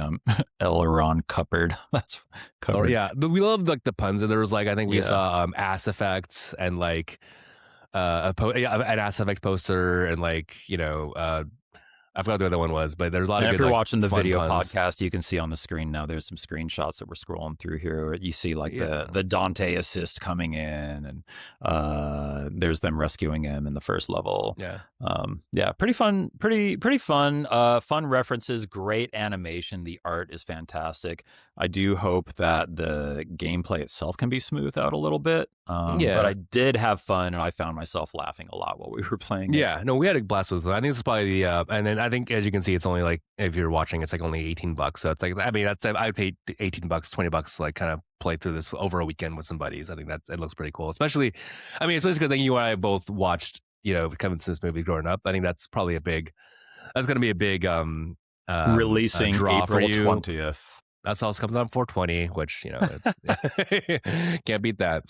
aileron cupboard. That's Or cupboard. yeah, we loved like the puns, and there was like I think we Yeah. saw ass effects and like an ass effects poster and like I forgot what the other one was, but there's a lot And of if good you're like watching the fun video puns. podcast, you can see on the screen now. There's some screenshots that we're scrolling through here. You see like Yeah. the Dante assist coming in, and there's them rescuing him in the first level. Yeah. Yeah, pretty fun, pretty fun. Fun references, great animation. The art is fantastic. I do hope that the gameplay itself can be smoothed out a little bit. But I did have fun, and I found myself laughing a lot while we were playing. Yeah, no, we had a blast with it. I think this is probably the and then I think as you can see, it's only like if you're watching, it's like only $18. So it's like I mean that's I would pay $18, $20 like kind of play through this over a weekend with some buddies. I think it looks pretty cool. Especially because you and I both watched Kevin Smith's movie growing up. I think that's probably that's going to be a big releasing draw April for you. 20th. That's also comes out on 420, which it's can't beat that.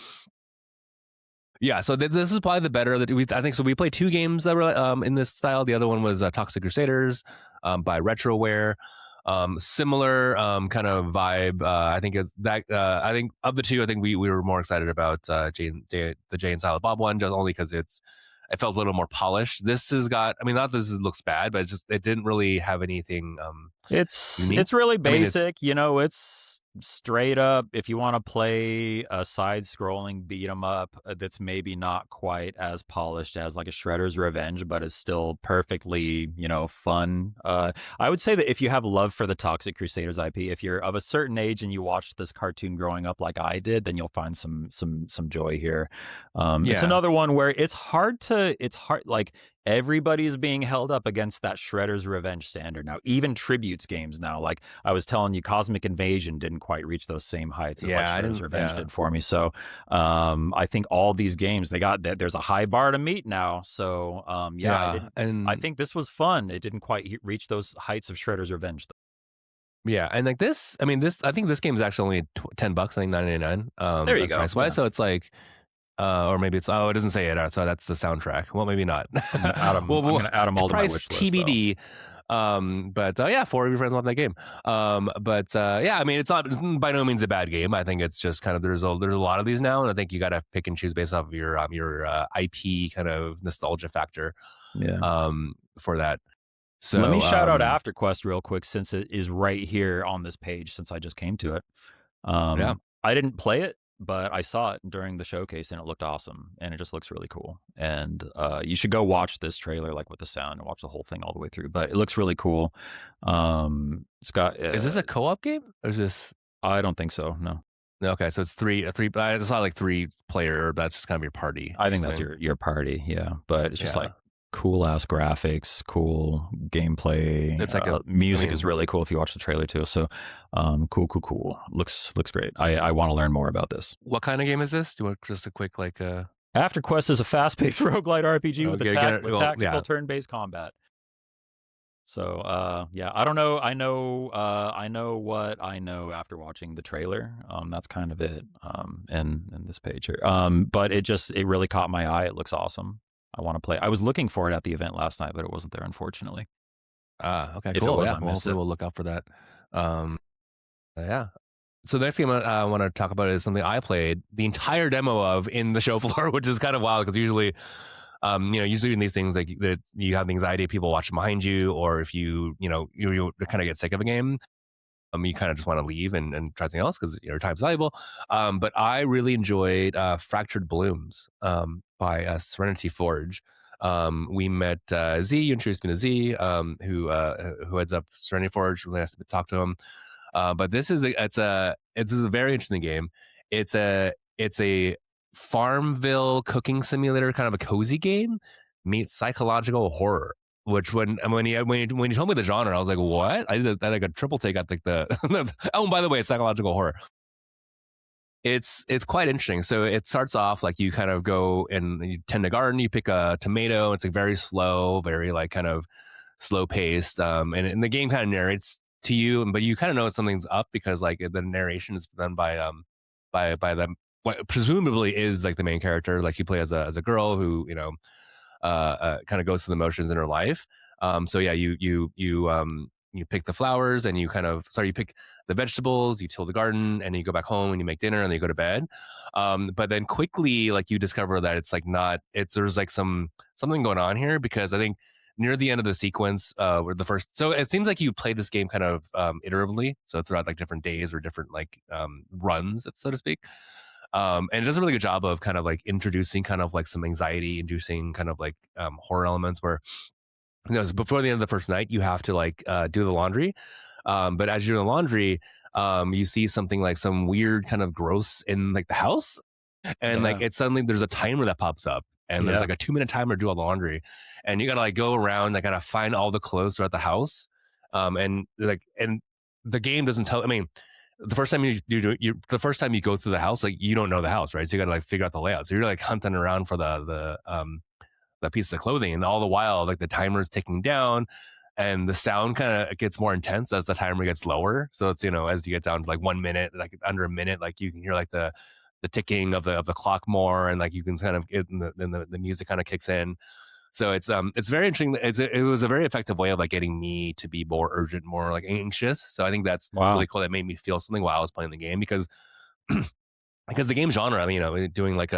Yeah, so this is probably the better that I think. So we played 2 games that were in this style. The other one was Toxic Crusaders by Retroware. Similar kind of vibe. I think it's that. I think of the two, I think we were more excited about the Jay and Silent Bob one, just only because it felt a little more polished. This has got. I mean, not that this looks bad, but it didn't really have anything. Unique. It's really basic. It's straight up. If you want to play a side-scrolling beat 'em up that's maybe not quite as polished as like a Shredder's Revenge, but is still perfectly fun. I would say that if you have love for the Toxic Crusaders IP, if you're of a certain age and you watched this cartoon growing up like I did, then you'll find some joy here. It's another one where it's hard like everybody's being held up against that Shredder's Revenge standard now. Even Tributes games now, like I was telling you, Cosmic Invasion didn't quite reach those same heights as like Shredder's Revenge did for me. So I think all these games, there's a high bar to meet now. So and I think this was fun. It didn't quite reach those heights of Shredder's Revenge though. Yeah, and like this, I think this game is actually only $10. I think $9.99. There you go. Price wise, so it's like. Or maybe it's it doesn't say it, so that's the soundtrack. Well, maybe not. I'm gonna add them all to my wish list. TBD. But yeah, 4 of your friends want that game. But yeah, it's not by no means a bad game. I think it's just kind of there's a lot of these now, and I think you got to pick and choose based off of your IP kind of nostalgia factor. Yeah. For that. So let me shout out AfterQuest real quick, since it is right here on this page, since I just came to it. I didn't play it, but I saw it during the showcase and it looked awesome, and it just looks really cool. And you should go watch this trailer like with the sound and watch the whole thing all the way through. But it looks really cool. It's got. Is this a co-op game or is this? I don't think so. No. Okay, so it's three. It's not like 3 player. That's just kind of your party. I think that's your party. Yeah, but it's just like cool ass graphics, cool gameplay. It's like music is really cool if you watch the trailer too. So cool. Looks great. I want to learn more about this. What kind of game is this? Do you want just a quick AfterQuest is a fast-paced roguelite RPG with tactical turn-based combat. So I don't know. I know what I know after watching the trailer. That's kind of it. In this page here. But it really caught my eye. It looks awesome. I want to play. I was looking for it at the event last night, but it wasn't there, unfortunately. Okay, if cool. It was, yeah, hopefully we'll look out for that. Yeah. So the next game I want to talk about is something I played the entire demo of in the show floor, which is kind of wild because usually, usually in these things like you have the anxiety of people watching behind you, or if you kind of get sick of a game. You kind of just want to leave and try something else because your time's valuable. But I really enjoyed Fractured Blooms by Serenity Forge. We met Z. You introduced me to Z, who heads up Serenity Forge. Really nice to talk to him. But this is a very interesting game. It's a Farmville cooking simulator, kind of a cozy game meets psychological horror. Which when you told me the genre, I was like, what? I did like a triple take at like the oh, and by the way, it's psychological horror. It's quite interesting. So it starts off like you kind of go and you tend to garden, you pick a tomato. It's like very slow, very like kind of slow paced. And the game kind of narrates to you, but you kind of know something's up because like the narration is done by them. What presumably is like the main character. Like you play as a girl who kind of goes through the motions in her life. So yeah, you pick the flowers and you pick the vegetables, you till the garden, and you go back home and you make dinner and then you go to bed. But then quickly, like you discover that it's like not it's there's like something going on here because I think near the end of the sequence, where the first so it seems like you play this game kind of iteratively, so throughout like different days or different like runs, so to speak. And it does a really good job of kind of like introducing kind of like some anxiety inducing kind of like horror elements where before the end of the first night you have to like do the laundry, but as you're doing the laundry, you see something like some weird kind of gross in like the house, and like it's suddenly there's a timer that pops up and there's like a 2-minute timer to do all the laundry, and you gotta like go around like gotta find all the clothes throughout the house, and the game doesn't tell. I mean, the first time the first time you go through the house, like you don't know the house, right? So you got to like figure out the layout. So you're like hunting around for the pieces of clothing, and all the while, like the timer's ticking down, and the sound kind of gets more intense as the timer gets lower. So it's as you get down to like 1 minute, like under a minute, like you can hear like the ticking of the clock more, and like you can kind of get the music kind of kicks in. So it's very interesting. It was a very effective way of like getting me to be more urgent, more like anxious. So I think that's really cool. That made me feel something while I was playing the game because the game genre, I mean, doing like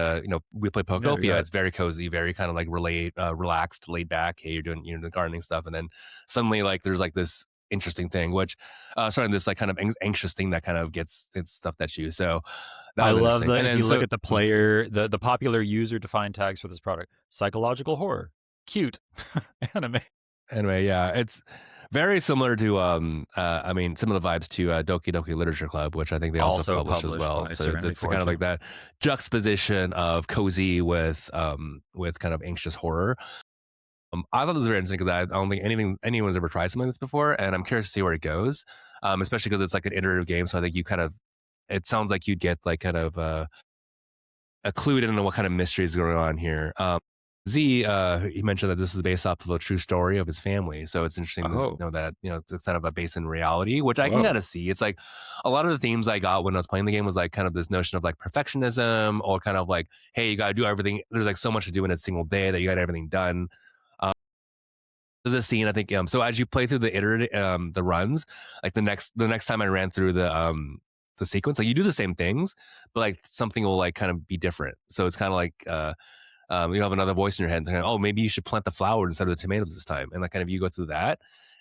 we play Pokopia. It's very cozy, very kind of like relaxed, laid back. Hey, you're doing the gardening stuff, and then suddenly like there's like this interesting thing, which this like kind of anxious thing that kind of gets stuff at you. So I love that. If you look at the player, the popular user defined tags for this product: psychological horror, cute, anime. Anyway, yeah, it's very similar to I mean, some of the vibes to Doki Doki Literature Club, which I think they also published as well. So it's kind of like that juxtaposition of cozy with kind of anxious horror. I thought this was very interesting because I don't think anyone's ever tried something like this before, and I'm curious to see where it goes. Especially because it's like an iterative game, so I think it sounds like you'd get like kind of clued into what kind of mystery is going on here. Z, he mentioned that this is based off of a true story of his family. So it's interesting to know that, it's kind of a based in reality, which I can kind of see. It's like a lot of the themes I got when I was playing the game was like kind of this notion of like perfectionism or kind of like, hey, you got to do everything. There's like so much to do in a single day that you got everything done. There's a scene, I think, so as you play through the runs, like the next time I ran through the sequence, like you do the same things, but like something will like kind of be different. So it's kind of like, you have another voice in your head saying, oh, maybe you should plant the flowers instead of the tomatoes this time. And like kind of you go through that.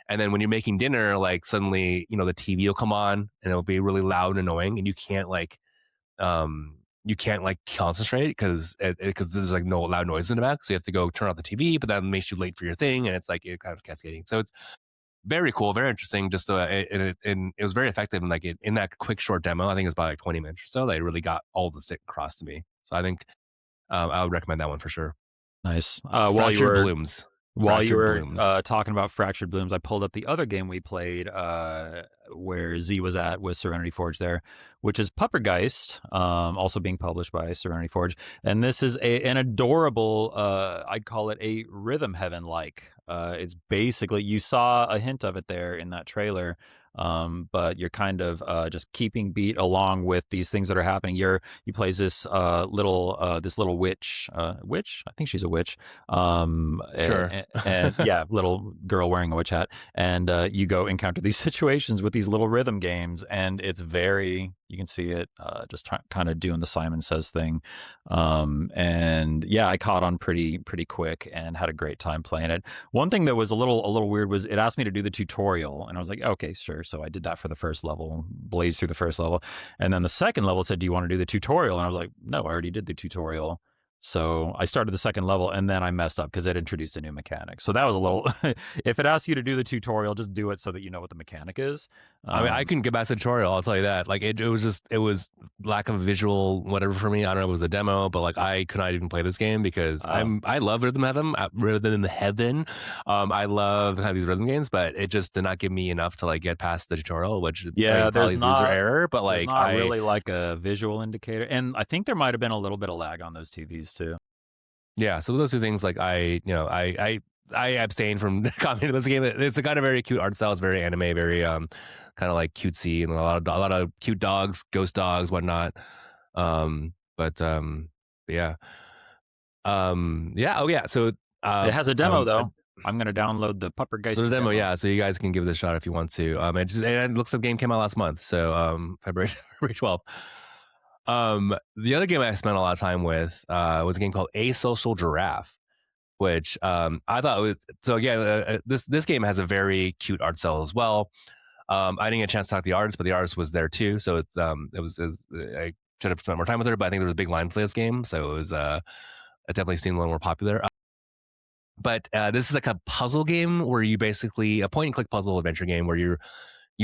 And then when you're making dinner, like suddenly, the TV will come on and it'll be really loud and annoying. And you can't like concentrate because there's like no loud noise in the back. So you have to go turn off the TV, but that makes you late for your thing. And it's like, it kind of cascading. So it's very cool, very interesting. Just and it was very effective. And like in that quick short demo, I think it was about like 20 minutes or so. They really got all the stick across to me. So I think I would recommend that one for sure. Nice. While you were talking about Fractured Blooms, I pulled up the other game we played where Z was at with Serenity Forge there, which is Puppergeist, also being published by Serenity Forge. And this is an adorable, I'd call it a rhythm heaven-like. It's basically, you saw a hint of it there in that trailer, but you're kind of just keeping beat along with these things that are happening. You play this little witch. I think she's a witch. Sure. And yeah, little girl wearing a witch hat, and you go encounter these situations with these little rhythm games, and it's you can see it just kind of doing the Simon Says thing. And yeah, I caught on pretty quick and had a great time playing it. One thing that was a little weird was it asked me to do the tutorial, and I was like, okay, sure. So I did that for the first level, blazed through the first level, and then the second level said, do you want to do the tutorial? And I was like, no, I already did the tutorial. So I started the second level and then I messed up because it introduced a new mechanic. So that was a little. If it asks you to do the tutorial, just do it so that you know what the mechanic is. I mean, I couldn't get past the tutorial. I'll tell you that. Like, it was lack of visual whatever for me. I don't know if it was a demo, but like I could not even play this game because I love rhythm heaven. I love kind of these rhythm games, but it just did not give me enough to like get past the tutorial, which there's not user error. But like, not really like a visual indicator, and I think there might have been a little bit of lag on those TVs too. Yeah, so those two things, like I abstain from commenting on this game. It's a kind of very cute art style. It's very anime, very kind of like cutesy, and a lot of cute dogs, ghost dogs, whatnot. But yeah, yeah. Oh yeah. So it has a demo though. I'm gonna download the Puppergeist. There's a demo, yeah. So you guys can give it a shot if you want to. And it looks like the game came out last month, so February 12th. The other game I spent a lot of time with was a game called A Social Giraffe, which I thought was so. Again, this game has a very cute art style as well. I didn't get a chance to talk to the artist, but the artist was there too. So it was I should have spent more time with her, but I think there was a big line for this game, so it was it definitely seemed a little more popular. But this is like a puzzle game where you basically a point and click puzzle adventure game where you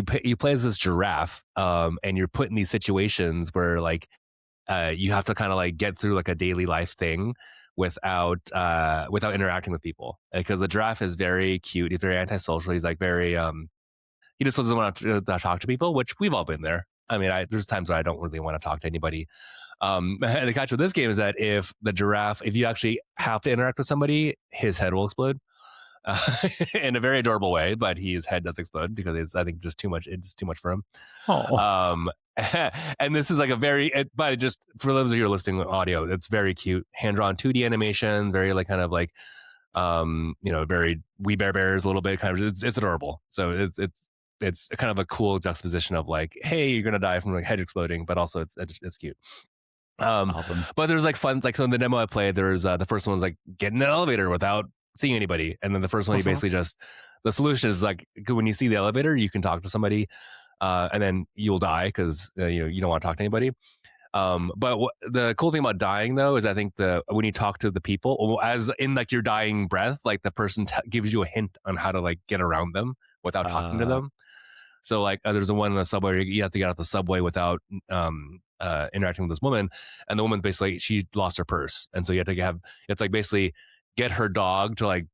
play as this giraffe, and you're put in these situations where like you have to kind of like get through like a daily life thing without interacting with people, because the giraffe is very cute. He's very antisocial. He's like very he just doesn't want to talk to people, which we've all been there. I mean, there's times where I don't really want to talk to anybody. The catch with this game is that if you actually have to interact with somebody, his head will explode. In a very adorable way, but his head does explode because it's, I think, just too much. It's too much for him. Oh. And this is like but just for those of you who are listening with audio, it's very cute, hand drawn 2D animation, very like kind of like, very We Bare Bears a little bit. Kind of, it's adorable. So it's kind of a cool juxtaposition of like, hey, you're gonna die from like head exploding, but also it's cute. Awesome. But there's like fun, like, so in the demo I played, there's the first one's like get in an elevator without seeing anybody, and then the first one you basically just, the solution is like when you see the elevator you can talk to somebody, and then you'll die because you don't want to talk to anybody. But the cool thing about dying though is I think when you talk to the people, as in like your dying breath, like the person gives you a hint on how to like get around them without talking to them. So like there's the one in the subway, you have to get out the subway without interacting with this woman, and the woman basically, she lost her purse, and so you have to like basically get her dog to like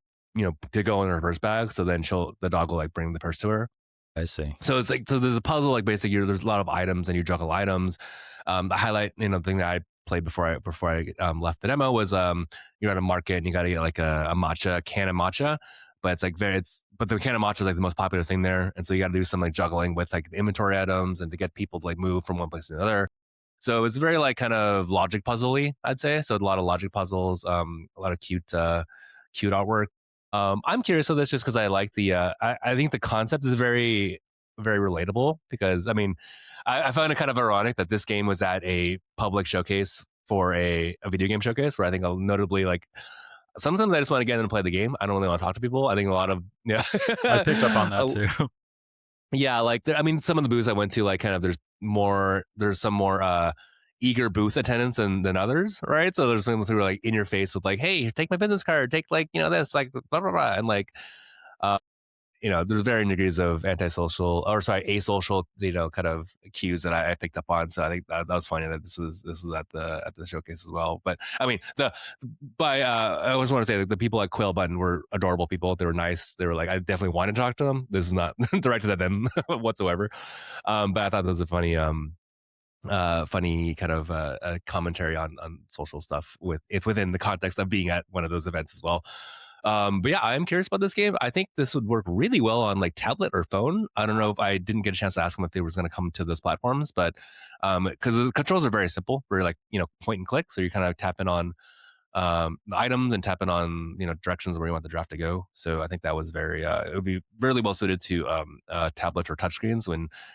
to go in her purse bag, so then the dog will like bring the purse to her. I see. So it's like, so there's a puzzle, like basically there's a lot of items and you juggle items. The highlight, thing that I played before I left the demo was you're at a market and you got to get like a can of matcha, but it's like but the can of matcha is like the most popular thing there, and so you got to do some like juggling with like the inventory items and to get people to like move from one place to another. So it's very like kind of logic puzzle-y, I'd say. So a lot of logic puzzles, a lot of cute artwork. I'm curious of this just because I like I think the concept is very, very relatable, because I mean, I found it kind of ironic that this game was at a public showcase for a video game showcase, where I think notably, like, sometimes I just want to get in and play the game. I don't really want to talk to people. I think a lot of, I picked up on that too. Yeah, like some of the booths I went to, like kind of there's some more eager booth attendants than others, right? So there's people who are like in your face with like, hey, take my business card, take like this, like blah blah blah, and like there's varying degrees of asocial kind of cues that I picked up on. So I think that was funny that this was at the showcase as well. But I mean, I just want to say that the people at Quail Button were adorable people. They were nice. They were like, I definitely want to talk to them. This is not directed at them whatsoever. But I thought that was a funny kind of a commentary on social stuff within the context of being at one of those events as well. But yeah, I'm curious about this game. I think this would work really well on like tablet or phone. I don't know, if I didn't get a chance to ask them if they was going to come to those platforms, but because the controls are very simple, very like point and click. So you're kind of tapping on the items and tapping on directions where you want the draft to go. So I think that was it would be really well suited to tablets or touchscreens.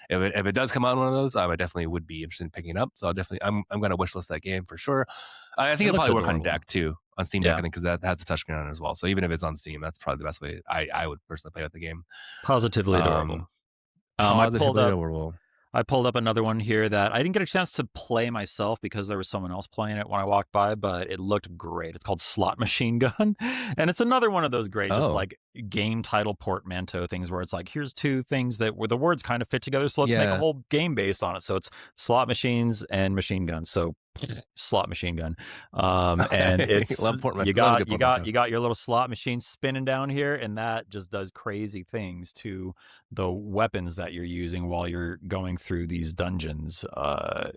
If it does come out on one of those, I definitely would be interested in picking it up. So I'm going to wishlist that game for sure. I think it'll probably work on deck too, on Steam Deck, I think, because that has a touchscreen on it as well. So even if it's on Steam, that's probably the best way I would personally play with the game. Positively adorable. Positively adorable. I pulled up another one here that I didn't get a chance to play myself because there was someone else playing it when I walked by, but it looked great. It's called Slot Machine Gun, and it's another one of those great, just Oh, like game title portmanteau things where it's like, here's two things that where the words kind of fit together, so let's make a yeah. whole game based on it. So it's slot machines and machine guns. So slot machine gun, and Okay. it's Love a good portmanteau. you got your little slot machine spinning down here, and that just does crazy things to the weapons that you're using while you're going through these dungeons.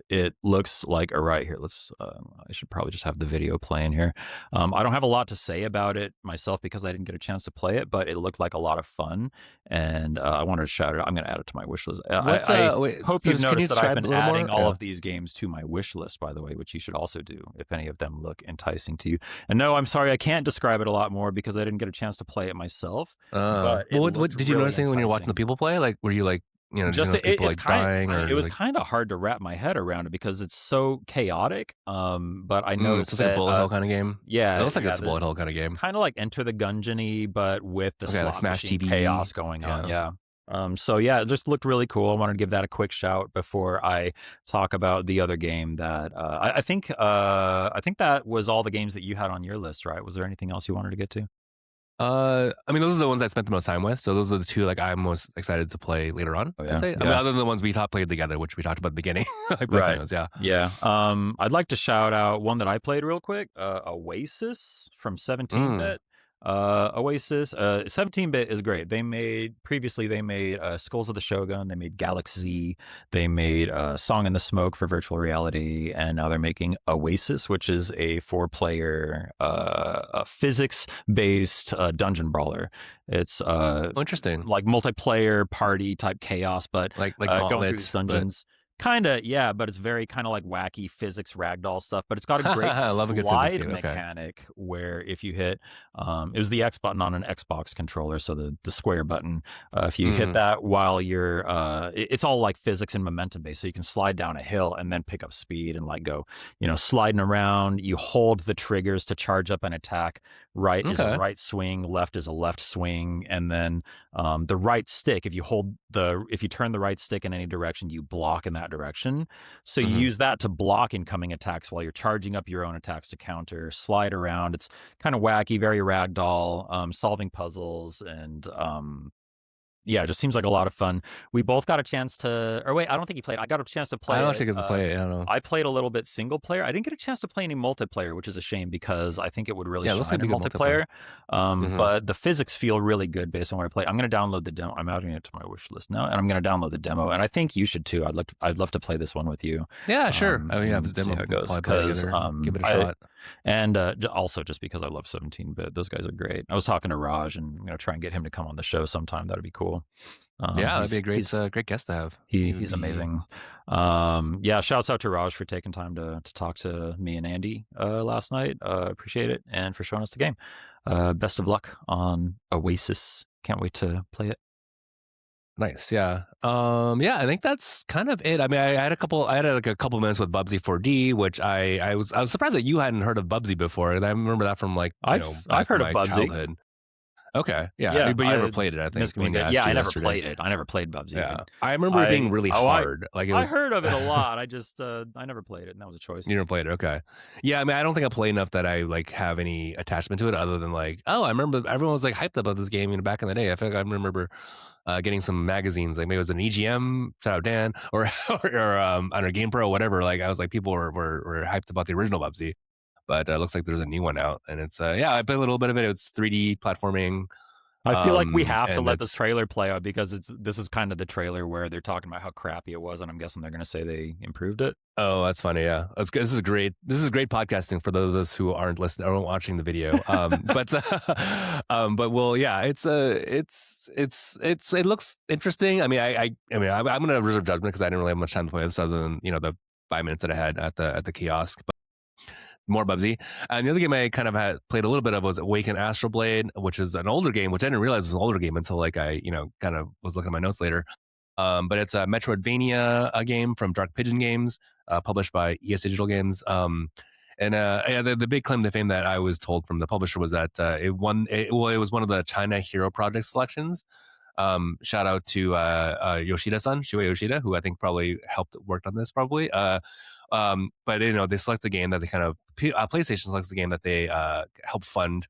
It looks like right here. Let's. I should probably just have the video playing here. I don't have a lot to say about it myself because I didn't get a chance to play it, but it looked like a lot of fun, and I wanted to shout it out. I'm going to add it to my wish list. I Wait, hope so you've can you noticed that I've describe been a little adding more? all Yeah. of these games to my wish list, by the way, which you should also do if any of them look enticing to you. And no, I'm sorry, I can't describe it a lot more because I didn't get a chance to play it myself. But it Well, looked did you really notice anything when you're watching the enticing. people play? Like, were you like, did you Just notice people it's like dying or it was like, kind of hard to wrap my head around it because it's so chaotic. But I noticed so it's like a that bullet hell kind of game? It looks like yeah, it's a bullet hell kind of game. kind of like Enter the Gungeon-y, but with the Okay, like slot Smash machine TV. chaos going on. Yeah. Yeah. So yeah, it just looked really cool. I wanted to give that a quick shout before I talk about the other game that I think that was all the games that you had on your list, right? Was there anything else you wanted to get to? I mean, those are the ones I spent the most time with. So those are the two like I'm most excited to play later on. Oh I'd yeah, say. I mean, other than the ones we played together, which we talked about at the beginning. I played those. Yeah. Yeah. I'd like to shout out one that I played real quick. Oasis from 17-bit. Oasis. 17-bit is great. They made Skulls of the Shogun. They made Galaxy. They made Song in the Smoke for virtual reality, and now they're making Oasis, which is a 4-player physics-based dungeon brawler. It's Interesting. like multiplayer party type chaos, but Like going through these dungeons. Kind of, yeah, but it's very kind of like wacky physics ragdoll stuff. But it's got a great I love a good physics slide game. Okay. mechanic where if you hit, it was the X button on an Xbox controller, so the square button. If you hit that while you're, it's all like physics and momentum based, so you can slide down a hill and then pick up speed and like go, sliding around. You hold the triggers to charge up an attack. Right is a right swing, left is a left swing, and then the right stick. If you turn the right stick in any direction, you block in that direction. So you use that to block incoming attacks while you're charging up your own attacks to counter. Slide around. It's kind of wacky, very ragdoll, solving puzzles, and yeah, it just seems like a lot of fun. We both got a chance to, or wait, I don't think you played. I got a chance to play. I don't it. actually get to play it. I don't know. I played a little bit single player. I didn't get a chance to play any multiplayer, which is a shame because I think it would really shine in multiplayer. But the physics feel really good based on what I play. I'm going to download the demo. I'm adding it to my wish list now, and I'm going to download the demo. And I think you should too. I'd love to play this one with you. Yeah, sure. I mean, yeah, if it's demo, see how it goes. Because give it a shot. And also just because I love 17-bit, those guys are great. I was talking to Raj, and I'm going to try and get him to come on the show sometime. That'd be cool. Yeah, that'd be a great guest to have. He's amazing. Yeah, shouts out to Raj for taking time to talk to me and Andy last night. Appreciate it, and for showing us the game. Best of luck on Oasis. Can't wait to play it. Nice, yeah. Yeah, I think that's kind of it. I mean, I had a couple minutes with Bubsy 4D, which I was surprised that you hadn't heard of Bubsy before. I remember that from like I've heard of Bubsy. Childhood. Okay, yeah, but you never played it. I think. I never played it. I never played Bubsy. Yeah, I remember it being really hard. I heard of it a lot. I just I never played it, and that was a choice. You never played it, okay? Yeah, I mean, I don't think I played enough that I like have any attachment to it, other than like, oh, I remember everyone was like hyped about this game, back in the day. I feel like I remember getting some magazines, like maybe it was an EGM, shout out Dan, or on our Game Pro, whatever. Like I was like, people were hyped about the original Bubsy, but it looks like there's a new one out, and it's I played a little bit of it. It's 3D platforming. I feel like we have to let this trailer play out because this is kind of the trailer where they're talking about how crappy it was, and I'm guessing they're going to say they improved it. Oh, that's funny. Yeah, that's good. This is great. This is great podcasting for those of us who aren't listening or watching the video. But well, yeah, it looks interesting. I mean, I'm going to reserve judgment because I didn't really have much time to play this other than the 5 minutes that I had at the kiosk. But more Bubsy. And the other game I kind of had played a little bit of was Awaken Astral Blade, which is an older game, which I didn't realize was an older game until like I, kind of was looking at my notes later. But it's a Metroidvania game from Dark Pigeon Games, published by ES Digital Games. And the big claim to fame that I was told from the publisher was that it was one of the China Hero Project selections. Shout out to Yoshida-san, Shuei Yoshida, who I think probably worked on this probably. But they select a game that they kind of PlayStation selects a game that they help fund.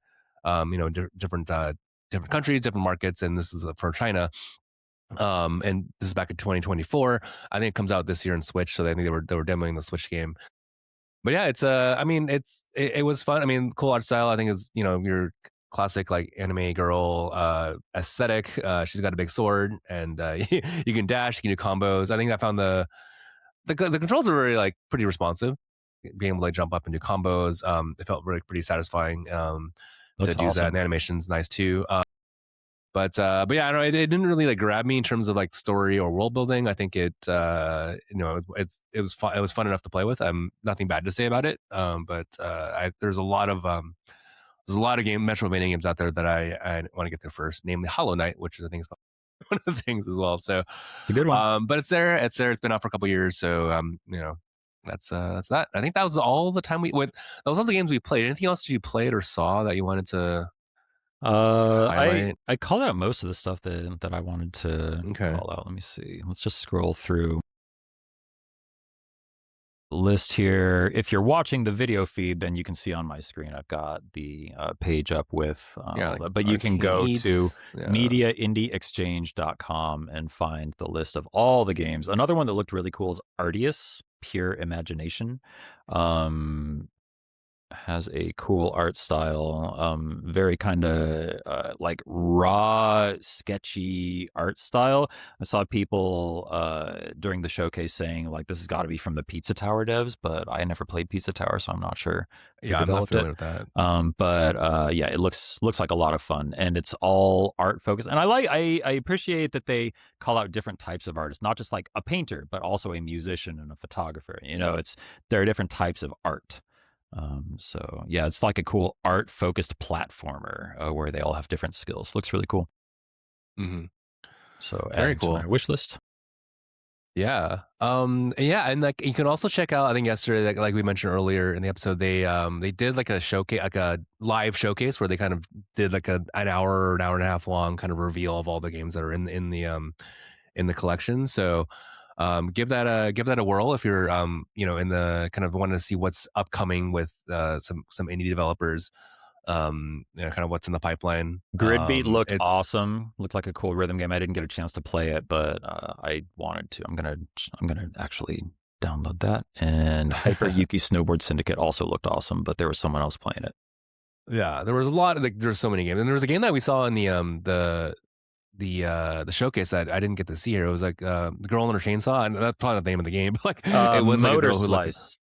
Different countries, different markets, and this is for China. And this is back in 2024. I think it comes out this year in Switch, so I think they were demoing the Switch game. But yeah, it was fun. I mean, cool art style. I think is your classic like anime girl aesthetic. She's got a big sword, and you can dash, you can do combos. I think I found the controls are really like pretty responsive. Being able to like, jump up and do combos, it felt really pretty satisfying. To do that, and the animation's nice too. But yeah, I don't know. It didn't really like grab me in terms of like story or world building. I think it was fun. It was fun enough to play with. Nothing bad to say about it. But there's a lot of game Metroidvania games out there that I want to get there first, namely Hollow Knight, which I think is one of the things as well. So it's a good one. But it's there. It's been out for a couple of years. So that's that. I think that was all the time that was all the games we played. Anything else you played or saw that you wanted to? I called out most of the stuff that I wanted to call out. Let me see. Let's just scroll through the list here. If you're watching the video feed, then you can see on my screen I've got the page up with but you can go to mediaindieexchange.com and find the list of all the games. Another one that looked really cool is Artius Pure Imagination. Has a cool art style, very kind of like raw, sketchy art style. I saw people during the showcase saying like this has got to be from the Pizza Tower devs, but I never played Pizza Tower, so I'm not sure. Yeah, I'm not familiar with that. But yeah, it looks like a lot of fun, and it's all art focused. And I appreciate that they call out different types of artists, not just like a painter, but also a musician and a photographer. There are different types of art. So yeah, it's like a cool art focused platformer where they all have different skills. Looks really cool. Mm-hmm. So very cool. Wish list. Yeah. Yeah, and like you can also check out. I think yesterday, like we mentioned earlier in the episode, they did like a showcase, like a live showcase where they kind of did like an hour or an hour and a half long kind of reveal of all the games that are in the collection. So give that a whirl if you're in the kind of wanting to see what's upcoming with some indie developers, kind of what's in the pipeline. Gridbeat looked awesome. Looked like a cool rhythm game. I didn't get a chance to play it, but I wanted to. I'm gonna actually download that. And Hyper Yuki Snowboard Syndicate also looked awesome, but there was someone else playing it. Yeah, there was a lot of there's so many games, and there was a game that we saw in the showcase that I didn't get to see here. It was like the girl on her chainsaw, and that's probably not the name of the game, but like it was Motor like a girl Slice.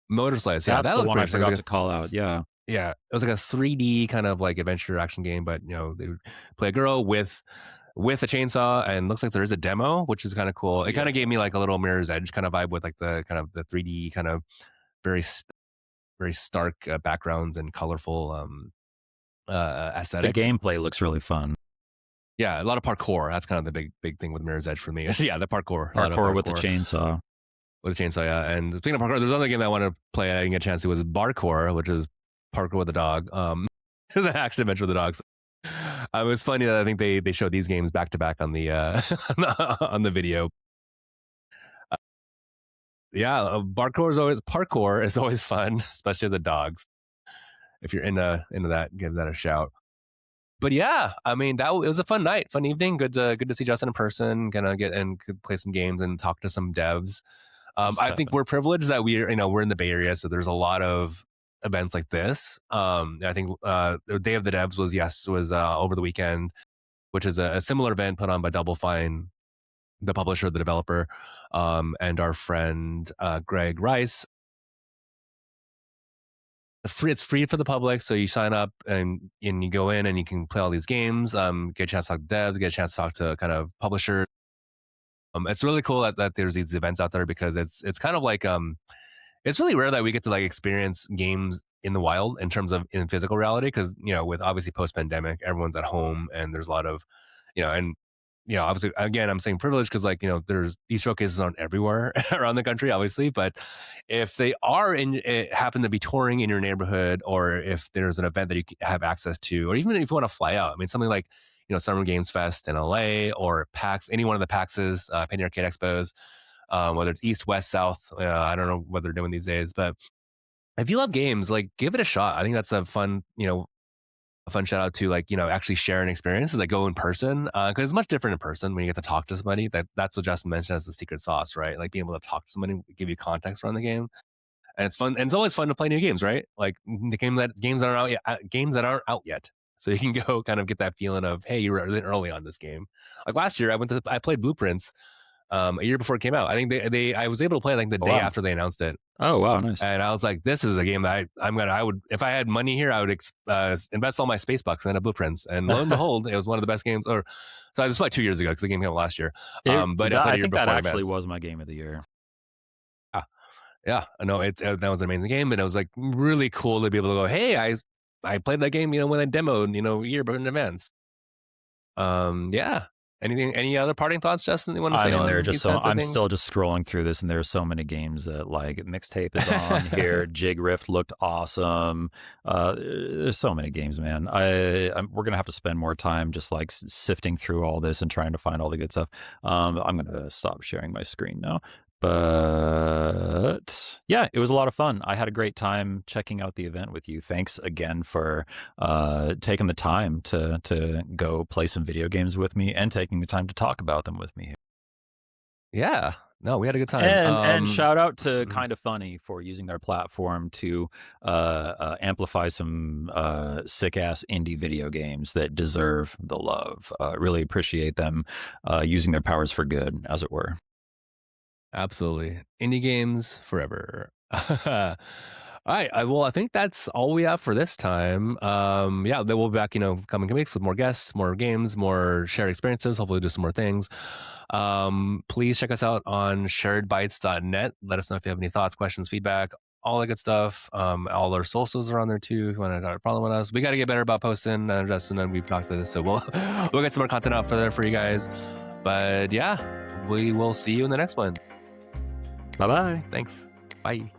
Motor Slice, yeah, that's the one I forgot to call out. Yeah, it was like a 3D kind of like adventure action game, but they would play a girl with a chainsaw, and looks like there is a demo, which is kind of cool. It kind of gave me like a little Mirror's Edge kind of vibe with like the kind of the 3D kind of very stark backgrounds and colorful aesthetic. The gameplay looks really fun. Yeah, a lot of parkour. That's kind of the big thing with Mirror's Edge for me. Yeah, the parkour. Parkour with the chainsaw. With a chainsaw, yeah. And speaking of parkour, there's another game that I wanted to play. I didn't get a chance to. Was Barkour, which is parkour with a dog. The action adventure with the dogs. It was funny that I think they showed these games back to back on the on the video. Yeah, parkour is always fun, especially as a dog. If you're into that, give that a shout. But yeah, I mean it was a fun night, fun evening. Good to see Justin in person. Gonna could play some games and talk to some devs. I think we're privileged that we're in the Bay Area, so there's a lot of events like this. I think the Day of the Devs was over the weekend, which is a similar event put on by Double Fine, the publisher, the developer, and our friend Greg Rice. It's free for the public, so you sign up and you go in and you can play all these games. Get a chance to talk to devs, get a chance to talk to kind of publishers. It's really cool that there's these events out there, because it's kind of like it's really rare that we get to like experience games in the wild in terms of in physical reality, because with obviously post-pandemic, everyone's at home and there's a lot of and obviously, again, I'm saying privilege because there's these showcases aren't everywhere around the country, obviously, but if they are happen to be touring in your neighborhood, or if there's an event that you have access to, or even if you want to fly out, I mean, something like Summer Games Fest in LA or PAX, any one of the PAXs, Penny Arcade Expos, whether it's East, West, South. I don't know what they're doing these days, but if you love games, like give it a shot. I think that's a fun shout out to actually share an experience is like go in person because it's much different in person when you get to talk to somebody. That's what Justin mentioned as the secret sauce, right? Like being able to talk to somebody, give you context around the game, and it's fun. And it's always fun to play new games, right? Like the games that aren't out yet. So you can go kind of get that feeling of, hey, you were early on this game. Like last year, I played Blueprints a year before it came out. I think I was able to play like the day after they announced it. Oh wow, nice! And I was like, this is a game that I would if I had money here, I would invest all my space bucks in Blueprints. And lo and behold, it was one of the best games. This was like 2 years ago because the game came out last year. But I think that actually was my game of the year. Yeah, no, that was an amazing game, and it was like really cool to be able to go, hey, I played that game, when I demoed, a year in advance. Yeah. Any other parting thoughts, Justin? You want to say? There are just so. I'm still just scrolling through this, and there's so many games that like Mixtape is on here. Jig Rift looked awesome. There's so many games, man. We're gonna have to spend more time just like sifting through all this and trying to find all the good stuff. I'm gonna stop sharing my screen now. But yeah, it was a lot of fun. I had a great time checking out the event with you. Thanks again for taking the time to go play some video games with me and taking the time to talk about them with me. Yeah. No, we had a good time. And shout out to Kind of Funny for using their platform to amplify some sick-ass indie video games that deserve the love. Really appreciate them using their powers for good, as it were. Absolutely. Indie games forever. All right. Well, I think that's all we have for this time. Yeah, then we'll be back, coming weeks with more guests, more games, more shared experiences, hopefully do some more things. Please check us out on sharedbytes.net. Let us know if you have any thoughts, questions, feedback, all that good stuff. All our socials are on there too. If you want to follow us, we got to get better about posting. Justin and we've talked about this, so we'll get some more content out there for you guys. But yeah, we will see you in the next one. Bye-bye. Thanks. Bye.